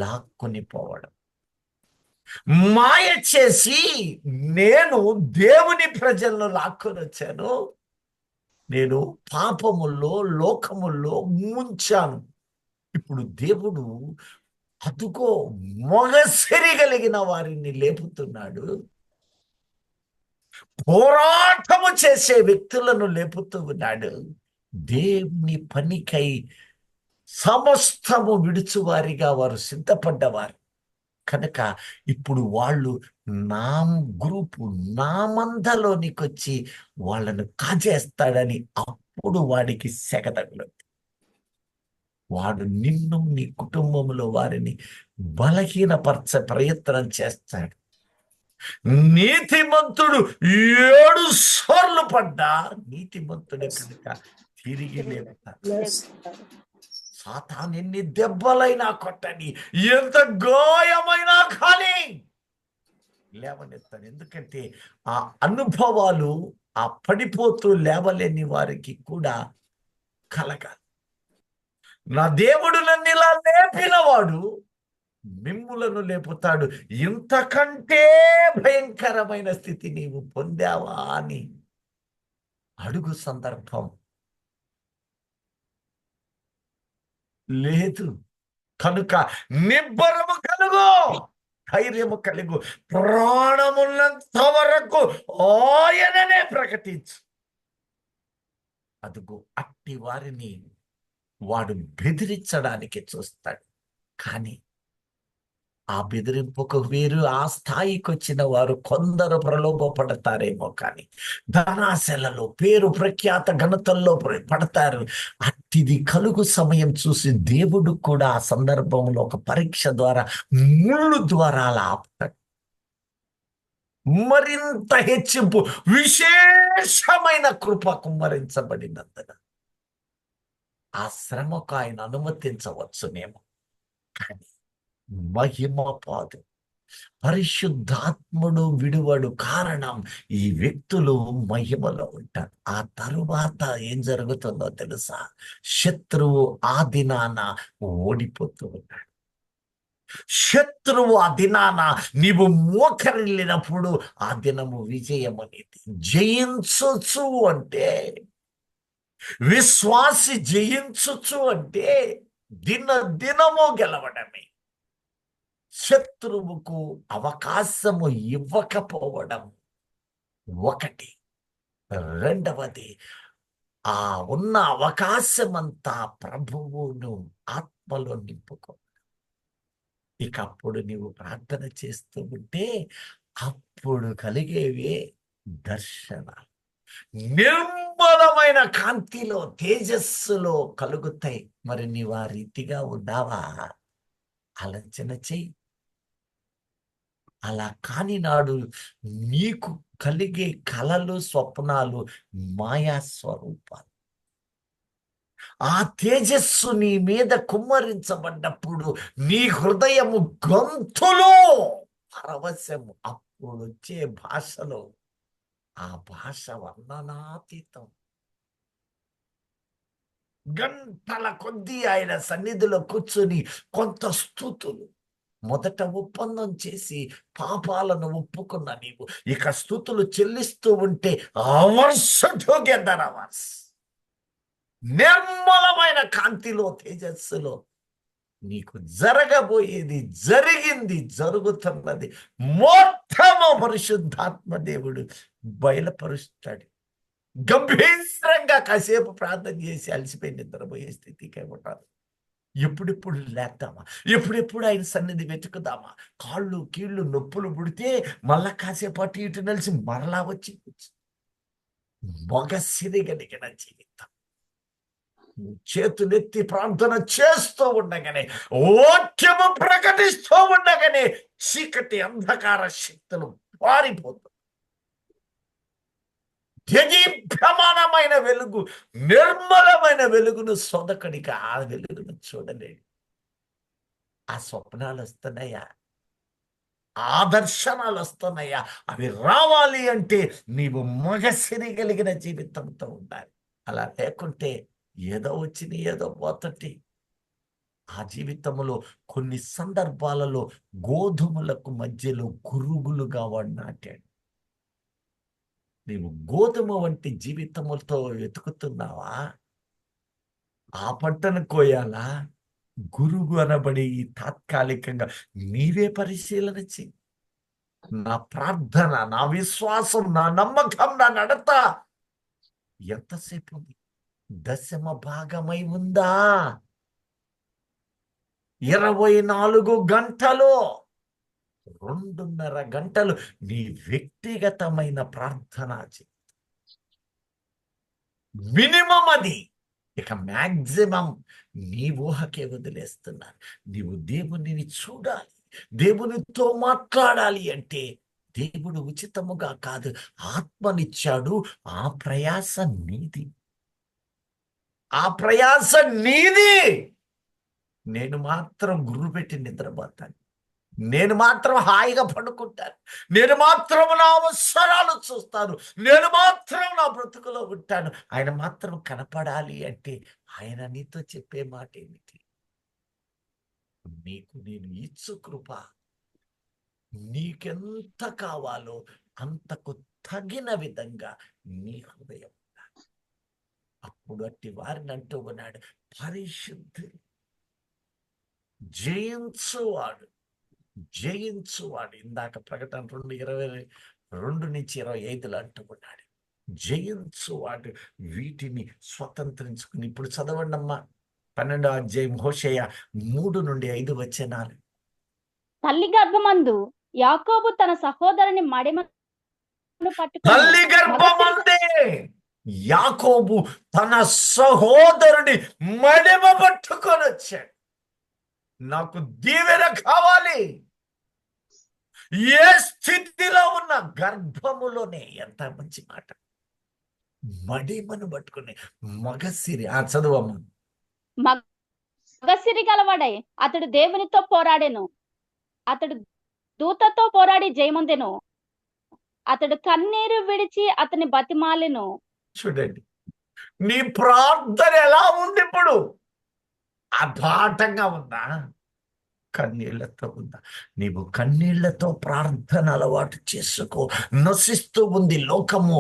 లాక్కొని పోవడం, మాయ చేసి నేను దేవుని ప్రజలను లాక్కొని వచ్చాను, నేను పాపముల్లో, లోకముల్లో ముంచాను. ఇప్పుడు దేవుడు అదుగో మొగసిరి కలిగిన వారిని లేపుతున్నాడు, పోరాటము చేసే వ్యక్తులను లేపుతూ ఉన్నాడు. దేవుని పనికై సమస్తము విడుచువారిగా వారు సిద్ధపడ్డవారు కనుక ఇప్పుడు వాళ్ళు నా గ్రూపు, నా మందలోనికి వచ్చి వాళ్ళను కాజేస్తాడని అప్పుడు వాడికి సెగతగలదు. వాడు నిన్ను, నీ కుటుంబంలో వారిని బలహీనపరచ ప్రయత్నం చేస్తాడు. నీతిమంతుడు 7 సార్లు పడ్డా నీతిమంతుడే కనుక తిరిగి లేపుతాడు. సాతాను ఎన్ని దెబ్బలైనా కొట్టని, ఎంత గాయమైనా కానీ లేవనెత్తాడు. ఎందుకంటే ఆ అనుభవాలు ఆ పడిపోతూ లేవలేని వారికి కూడా కలగాలి. నా దేవుడు నన్ను ఇలా లేపినవాడు మిమ్ములను లేపుతాడు. ఇంతకంటే భయంకరమైన స్థితి నీవు పొందావా అని అడుగు సందర్భం లేదు. కనుక నిబ్బరము కలుగు, ధైర్యము కలుగు, ప్రాణమున్నంత వరకు ఆయననే ప్రకటించు. అదుగో అట్టి వారిని వాడు బెదిరించడానికి చూస్తాడు. కానీ ఆ బెదిరింపుకు వీరు ఆ స్థాయికి వచ్చిన వారు కొందరు ప్రలోభపడతారేమో, కానీ ధనాశలలో పేరు ప్రఖ్యాత ఘనతల్లో పడతారు. అట్టిది కలుగు సమయం చూసి దేవుడు కూడా ఆ సందర్భంలో ఒక పరీక్ష ద్వారా, ముళ్ళు ద్వారా అలా ఆపుతాడు. మరింత హెచ్చింపు, విశేషమైన కృప కుమ్మరించబడినందున ఆ శ్రమకు ఆయన అనుమతించవచ్చునేమో, కానీ మహిమ పాదు. పరిశుద్ధాత్ముడు విడువడు. కారణం, ఈ వ్యక్తులు మహిమలో ఉంటారు. ఆ తరువాత ఏం జరుగుతుందో తెలుసా? శత్రువు ఆ దినాన ఓడిపోతూ ఉంటాడు. శత్రువు ఆ దినాన నీవు మోకరిల్లినప్పుడు ఆ దినము విజయం అనేది. జయించొచ్చు అంటే, విశ్వాసి జయించొచ్చు అంటే దినము గెలవడమే. శత్రువుకు అవకాశము ఇవ్వకపోవడం ఒకటి. రెండవది, ఆ ఉన్న అవకాశమంతా ప్రభువును ఆత్మలో నింపుకో. ఇక అప్పుడు నీవు ప్రార్థన చేస్తూ ఉంటే అప్పుడు కలిగేవే దర్శనాలు. నిర్మలమైన కాంతిలో, తేజస్సులో కలుగుతాయి. మరి నీవు ఆ రీతిగా ఉన్నావా? ఆలోచన చెయ్యి. అలా కాని నాడు నీకు కలిగే కలలు, స్వప్నాలు మాయా స్వరూపాలు. ఆ తేజస్సు నీ మీద కుమ్మరించబడ్డప్పుడు నీ హృదయము గంతులో పరవశము. అప్పుడు వచ్చే భాషలో ఆ భాష వర్ణనాతీతం. గంటల కొద్దీ ఆయన సన్నిధిలో కూర్చొని కొంత స్తుతులు. మొదట ఒప్పందం చేసి పాపాలను ఒప్పుకున్న నీవు ఇక స్తుతులు చెల్లిస్తూ ఉంటే అవర్స్ టుగెదర్ అవర్స్, నిర్మలమైన కాంతిలో, తేజస్సులో నీకు జరగబోయేది, జరిగింది, జరుగుతున్నది మొత్తము పరిశుద్ధాత్మ దేవుడు బయలుపరుస్తాడు. గంభీరంగా కాసేపు ప్రార్థన చేసి అలసిపోయి నిద్రపోయే స్థితికి ఉంటారు. ఎప్పుడెప్పుడు లేద్దామా, ఎప్పుడెప్పుడు ఆయన సన్నిధి వెతుకుదామా. కాళ్ళు కీళ్ళు నొప్పులు పుడితే మళ్ళా కాసేపు అటు ఇటు నిలిచి మరలా వచ్చి మొగసిరిగలిగిన జీవితం. చేతులెత్తి ప్రార్థన చేస్తూ ఉండగానే, వాక్యము ప్రకటిస్తూ ఉండగానే చీకటి అంధకార శక్తులు పారిపోతుంది. ప్రమాణమైన వెలుగు, నిర్మలమైన వెలుగును సొదకడికి ఆ వెలుగును చూడలేడు. ఆ స్వప్నాలు వస్తున్నాయా? ఆ దర్శనాలు వస్తున్నాయా? అవి రావాలి అంటే నీవు మగసిరి కలిగిన జీవితంతో ఉండాలి. అలా లేకుంటే ఏదో వచ్చింది ఏదో పోతటి. ఆ జీవితంలో కొన్ని సందర్భాలలో గోధుమలకు మధ్యలో గురుగులుగా వాడు నాటాడు. నీవు గోధుమ వంటి జీవితములతో వెతుకుతున్నావా? ఆ పంటను కోయాలా? గురువు అనబడి తాత్కాలికంగా నీవే పరిశీలన చెయ్యి. నా ప్రార్థన, నా విశ్వాసం, నా నమ్మకం, నా నడత ఎంతసేపు ఉంది? 10% ఉందా? 24 గంటలు, 2.5 గంటలు నీ వ్యక్తిగతమైన ప్రార్థన చెయ్యి. మినిమం అది. ఇక మ్యాక్సిమం నీ ఊహకే వదిలేస్తున్నారు. నీవు దేవునిని చూడాలి, దేవునితో మాట్లాడాలి అంటే దేవుడు ఉచితముగా కాదు, ఆత్మనిచ్చాడు. ఆ ప్రయాస నీది, ఆ ప్రయాస నీది. నేను మాత్రం గుర్రు పెట్టి నిద్రపోతాను, నేను మాత్రం హాయిగా పడుకుంటాను, నేను మాత్రం నా అవసరాలు చూస్తాను, నేను మాత్రం నా బ్రతుకులో ఉంటాను. ఆయన మాత్రం కనపడాలి అంటే ఆయన నీతో చెప్పే మాట ఏమిటి? నీకు నేను ఇచ్చు కృప, నీకెంత కావాలో అంతకు తగిన విధంగా నీ హృదయం. అప్పుడు అట్టి వారిని అంటూ ఉన్నాడు, పరిశుద్ధుడు, జయించువాడు, జయించువాడు. ఇందాక ప్రకటన 2:22-25 అంటూ ఉన్నాడు, జయించువాడు వీటిని స్వతంత్రించుకుని. ఇప్పుడు చదవండి అమ్మా, 12వ అధ్యాయం హోషేయ 3-5 వచనాలు. తల్లి గర్భమందు యాకోబు తన సహోదరుని మడిమను పట్టుకొని తల్లి గర్భమందే యాకోబు తన సహోదరుని మడిమ పట్టుకొని వచ్చాడు. నాకు దీవెన కావాలి. ఏ స్థితిలో ఉన్న గర్భములోనే, ఎంత మంచి మాట, మడిమను పట్టుకుని మగసిరి. చదువమ్మ. మగసిరి గలవాడై అతడు దేవునితో పోరాడెను, అతడు దూతతో పోరాడి జయమొందెను, అతడు కన్నీరు విడిచి అతని బతిమాలెను. చూడండి, నీ ప్రార్థన ఎలా ఉంది ఇప్పుడు? అబాటంగా ఉందా? కన్నీళ్లతో ఉందా? నీవు కన్నీళ్లతో ప్రార్థన అలవాటు చేసుకో. నశిస్తూ ఉంది లోకము,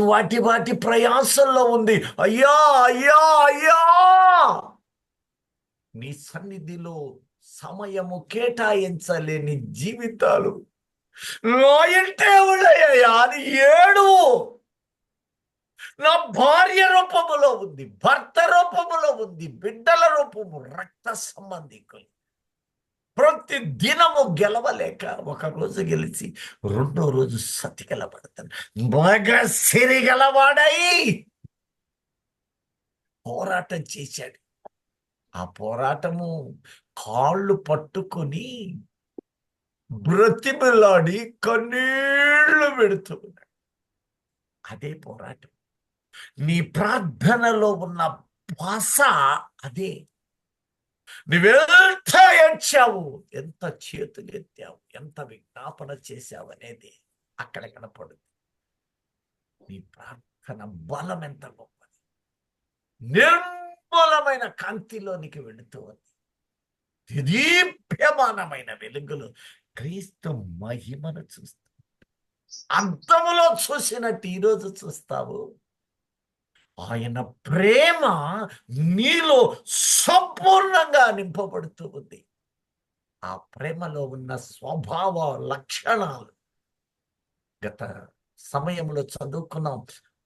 వాటి వాటి ప్రయాసంలో ఉంది. అయ్యా అయ్యా అయ్యా, నీ సన్నిధిలో సమయము కేటాయించలేని జీవితాలు నా ఇంటే ఉన్నాయ్యా అని ఏడు. నా భార్య రూపములో ఉంది, భర్త రూపములో ఉంది, బిడ్డల రూపము, రక్త సంబంధికులు. ప్రతి దినము గెలవలేక ఒక రోజు గెలిచి రెండో రోజు సతికిలబడతాను. బాగా సిరిగలవాడై పోరాటం చేశాడు. ఆ పోరాటము కాళ్ళు పట్టుకొని బ్రతిమిలాడి కన్నీళ్లు పెడుతూ ఉన్నాడు. అదే పోరాటం. నీ ప్రార్థనలో ఉన్న భాష అదే. నువ్వెంత ఏడ్చావు, ఎంత చేతులెత్తావు, ఎంత విజ్ఞాపన చేశావు అనేది అక్కడ కనపడుతుంది. నీ ప్రార్థన బలం ఎంత గొప్పది, నిర్మలమైన కాంతిలోనికి వెళుతూ ఉంది. దీప్యమానమైన వెలుగులో క్రీస్తు మహిమను చూస్తావు. అద్దములో చూసినట్టు ఈరోజు చూస్తావు. ఆయన ప్రేమ నీలో సంపూర్ణంగా నింపబడుతూ ఉంది. ఆ ప్రేమలో ఉన్న స్వభావ లక్షణాలు గత సమయంలో చదువుకున్నాం.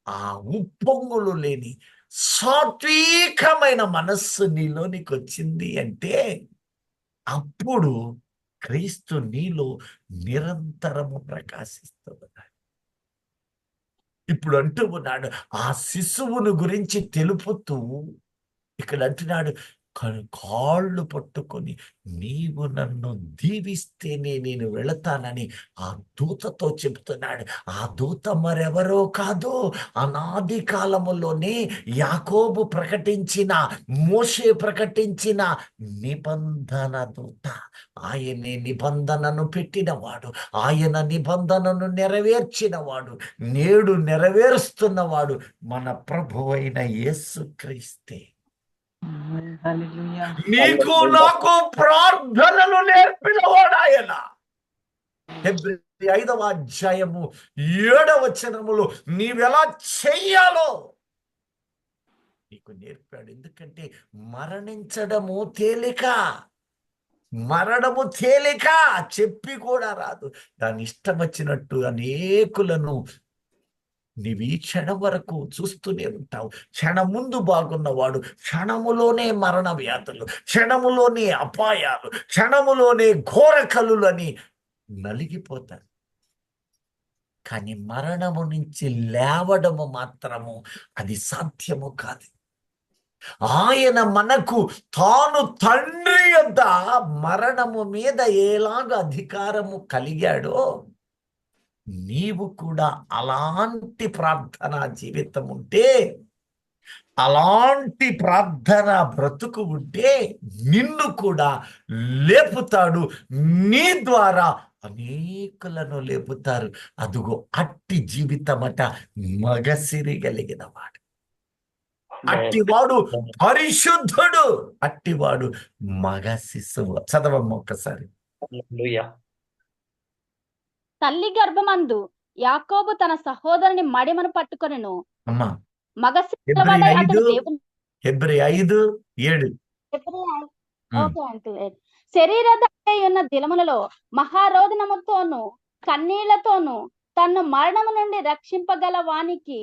ఆ ఉప్పొంగులు లేని సాత్వికమైన మనస్సు నీలోనికి వచ్చింది అంటే అప్పుడు క్రీస్తు నీలో నిరంతరము ప్రకాశిస్తూ ఉన్నాడు. ఇప్పుడు అంటూ ఉన్నాడు, ఆ శిశువును గురించి తెలుపుతూ ఇక్కడ అంటున్నాడు, కాళ్ళు పట్టుకొని నీవు నన్ను దీవిస్తేనే నేను వెళతానని ఆ దూతతో చెబుతున్నాడు. ఆ దూత మరెవరో కాదు, అనాది కాలములోనే యాకోబు ప్రకటించిన, మోషే ప్రకటించిన నిబంధన దూత. ఆయనే నిబంధనను పెట్టినవాడు, ఆయన నిబంధనను నెరవేర్చినవాడు, నేడు నెరవేరుస్తున్నవాడు మన ప్రభువైన యేసుక్రీస్తే. నీకు నాకు ప్రార్థనలు నేర్పినవాడు ఆయన. హెబ్రీ 5వ అధ్యాయము 7వ వచనములో నీవెలా చెయ్యాలో నీకు నేర్పాడు. ఎందుకంటే మరణించడము తేలిక, మరణము తేలిక, చెప్పి కూడా రాదు. దాని ఇష్టం వచ్చినట్టు అనేకులను నీవు ఈ క్షణం వరకు చూస్తూనే ఉంటావు. క్షణం ముందు బాగున్నవాడు క్షణములోనే మరణ వ్యాధులు, క్షణములోనే అపాయాలు, క్షణములోనే ఘోరకలులని నలిగిపోతారు. కానీ మరణము నుంచి లేవడము మాత్రము అది సాధ్యము కాదు. ఆయన మనకు తాను తండ్రి యొద్ద మరణము మీద ఎలాగ అధికారము కలిగాడో నీవు కూడా అలాంటి ప్రార్థనా జీవితం ఉంటే, అలాంటి ప్రార్థన బ్రతుకు ఉంటే నిన్ను కూడా లేపుతాడు. నీ ద్వారా అనేకులను లేపుతారు. అదుగో అట్టి జీవితమట మగసిరి కలిగిన వాడు. అట్టివాడు పరిశుద్ధుడు, అట్టివాడు మగ శిశువు. చదవమ్మ ఒక్కసారి. హల్లెలూయా. తల్లి గర్భమందు యాకోబు తన సహోదరుని మడిమను పట్టుకొనెను. అమ్మా, మగ హెబ్రీ శిశువలై 5, అతడు దేవుని హెబ్రీ 5:7. Okay uncle. శరీరధారి ఉన్న దినములలో మహారోదనముతోను కన్నీళ్లతోను తన్ను మరణము నుండి రక్షింపగల వానికి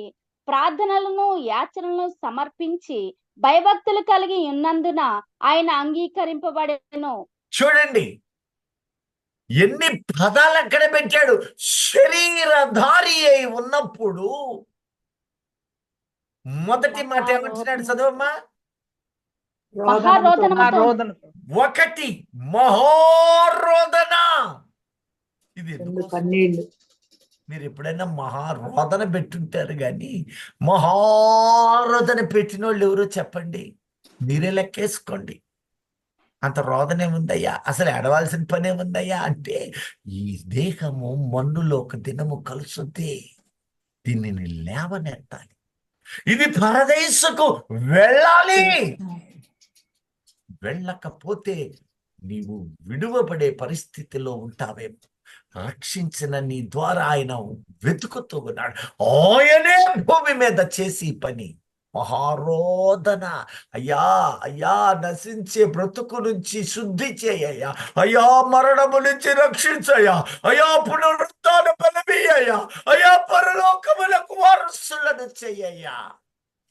ప్రార్థనలను యాచనలను సమర్పించి భయభక్తులు కలిగి ఉన్నందున ఆయన అంగీకరింపబడెను. చూడండి ఎన్ని పదాలు అక్కడ పెట్టాడు. శరీరధారి అయి ఉన్నప్పుడు మొదటి మాట ఏమంటున్నాడు? చదవమ్మా. మహారోదనముతో ఒకటి మహారోదన. ఇది ఎందుకు? కన్నీళ్లు. మీరు ఎప్పుడైనా మహారోదన పెట్టుంటారు, కానీ మహారోదన పెట్టిన వాళ్ళు ఎవరో చెప్పండి, మీరే లెక్కేసుకోండి. అంత రోదన ఏముందయ్యా, అసలు ఏడవాల్సిన పని ఏముందయ్యా అంటే, ఈ దేహము మన్నులో ఒక దినము కలుసుద్ది, దీనిని లేవనెత్తాలి, ఇది పరదేశకు వెళ్ళాలి. వెళ్ళకపోతే నీవు విడువబడే పరిస్థితిలో ఉంటావేమో. రక్షించిన నీ ద్వారా ఆయన వెతుకుతూ ఉన్నాడు. ఆయనే భూమి మీద చేసి పని మహారోదన. అయ్యా అయ్యా, నశించే బ్రతుకు నుంచి శుద్ధి చేయయ్యా, అయ్యా మరణము నుంచి రక్షించయ్యా, అయ్యా పునరుత్థాన బలమీయ్యా, అయ్యా పరలోకములకు వారసులను చెయ్యయ్యా.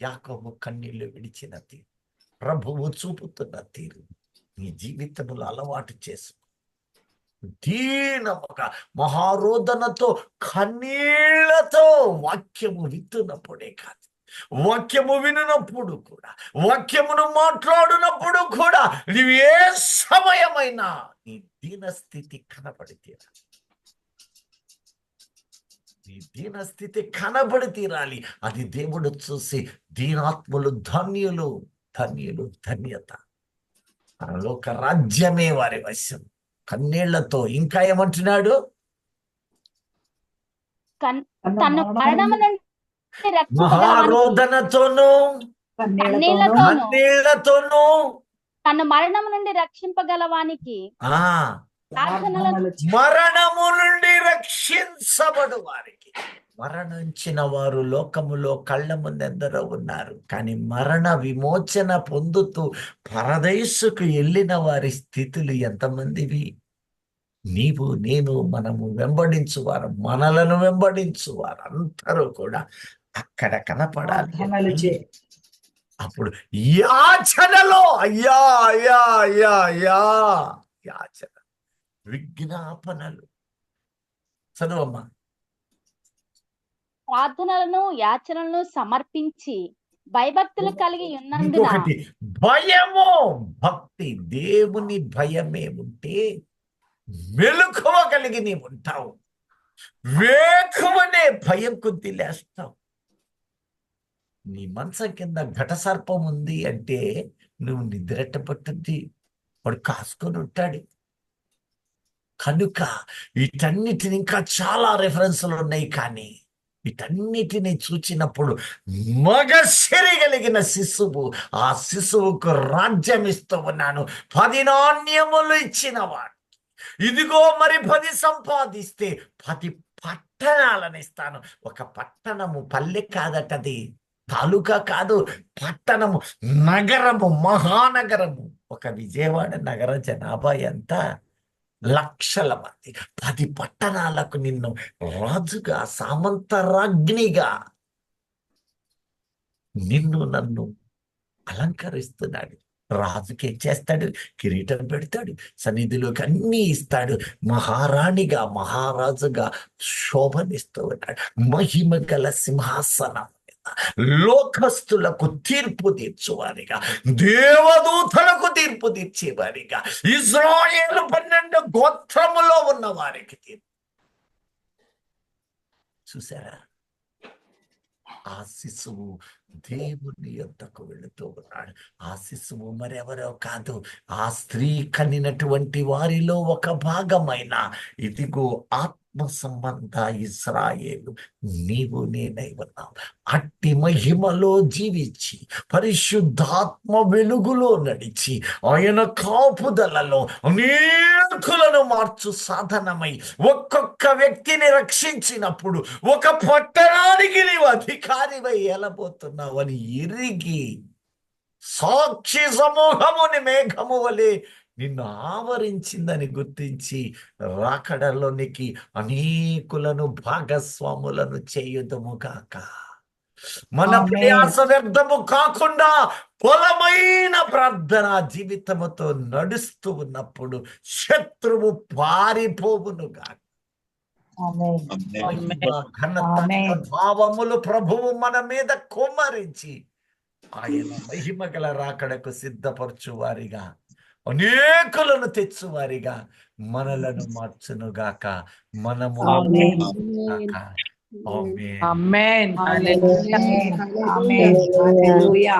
యాకోబు కన్నీళ్లు విడిచిన తీరు, ప్రభువు చూపుతున్న తీరు నీ జీవితంలో అలవాటు చేసుకో. దీనముగా మహారోదనతో కన్నీళ్లతో వాక్యము విత్తునప్పుడే కాదు, వాక్యము వినునప్పుడు కూడా, వాక్యమును మాట్లాడినప్పుడు కూడా, నీవు ఏ సమయమైనా నీ దీనస్థితి కనబడి తీరాలి. నీ దీనస్థితి కనబడి తీరాలి. అది దేవుడు చూసి దీనాత్ములు ధన్యులు, ధన్యులు, ధన్యత, పరలోక రాజ్యమే వారి వశం. కన్నీళ్లతో ఇంకా ఏమంటున్నాడు? తను మరణము నుండి మహారోదనతోనూ కన్నీళ్లతోనూ తను మరణము నుండి రక్షింపగలవానికి మరణము నుండి రక్షించబడు వారికి. మరణించిన వారు లోకములో కళ్ళ ముందెందరో ఉన్నారు, కానీ మరణ విమోచన పొందుతూ పరదేశుకు వెళ్ళిన వారి స్థితులు ఎంతమందివి? నీవు నేను మనము వెంబడించువారు, మనలను వెంబడించువారు అందరూ కూడా అక్కడ కనపడాలి. అప్పుడు యాచనలో అయ్యా అయ్యా అయ్యా అయ్యా యాచన, విజ్ఞాపనలు. చదువమ్మా. ప్రార్థనలను యాచనలను సమర్పించి భయభక్తులు కలిగి ఉన్నందున. ఇంకొకటి భయము, భక్తి. దేవుని భయమే ఉంటే మెలకువ కలిగి నీవు ఉంటావు. వేకువనే భయం కొద్ది లేస్తావు. నీ మంచం కింద ఘటసర్పం ఉంది అంటే నువ్వు నిద్రెట్ట పట్టుద్ది, వాడు కాసుకొని ఉంటాడు. కనుక వీటన్నిటిని ఇంకా చాలా రెఫరెన్స్లు ఉన్నాయి, కానీ వీటన్నిటిని చూచినప్పుడు మగసిరి కలిగిన శిశువు, ఆ శిశువుకు రాజ్యం ఇస్తూ ఉన్నాను, 10 నాణ్యములు ఇచ్చినవాడు. ఇదిగో మరి 10 సంపాదిస్తే 10 పట్టణాలను ఇస్తాను. ఒక పట్టణము పల్లె కాదటది, తాలూకా కాదు, పట్టణము, నగరము, మహానగరము. ఒక విజయవాడ నగర జనాభా ఎంత? లక్షల మంది. 10 పట్టణాలకు నిన్ను రాజుగా, సామంతరాజ్ఞిగా నిన్ను నన్ను అలంకరిస్తున్నాడు. రాజుకి ఏం చేస్తాడు? కిరీటం పెడతాడు, సన్నిధిలోకి అన్ని ఇస్తాడు, మహారాణిగా మహారాజుగా శోభనిస్తూ ఉన్నాడు. మహిమ గల సింహాసనం, లోకస్తులకు తీర్పు తీర్చువారిగా, దేవదూతలకు తీర్పు తీర్చేవారిగా, ఇశ్రాయేలు 12 గోత్రములో ఉన్న వారికి తీర్పు. చూసారా? ఆ శిశువు దేవుని యొద్దకు వెళుతూ ఉన్నాడు. ఆ శిశువు మరెవరో కాదు, ఆ స్త్రీ కనినటువంటి వారిలో ఒక భాగమైన ఇదిగో ఆత్మ సంబంధ ఇశ్రాయేలు నీవు నేనై ఉన్నావు. అట్టి మహిమలో జీవించి పరిశుద్ధాత్మ వెలుగులో నడిచి ఆయన కాపుదలలో అనేకులను మార్చు సాధనమై ఒక్కొక్క వ్యక్తిని రక్షించినప్పుడు ఒక పట్టణానికి నీవు అధికారివై ఎలబోతున్నావు అని ఎరిగి సాక్షి సమూహముని మేఘము వలె నిన్ను ఆవరించిందని గుర్తించి రాకడలోనికి అనేకులను భాగస్వాములను చేయుదము గాక. మన ప్రయాస వ్యర్థము కాకుండా బలమైన ప్రార్థన జీవితముతో నడుస్తూ ఉన్నప్పుడు శత్రువు పారిపోవును గాక. ఘనత భావములు ప్రభువు మన మీద కుమ్మరించి ఆయన మహిమ గల రాకడకు సిద్ధపరచువారిగా అనేకులను తెచ్చువారిగా మనలను మార్చునుగాక. మనము గాక. ఆమేన్. హల్లెలూయా. హల్లెలూయా.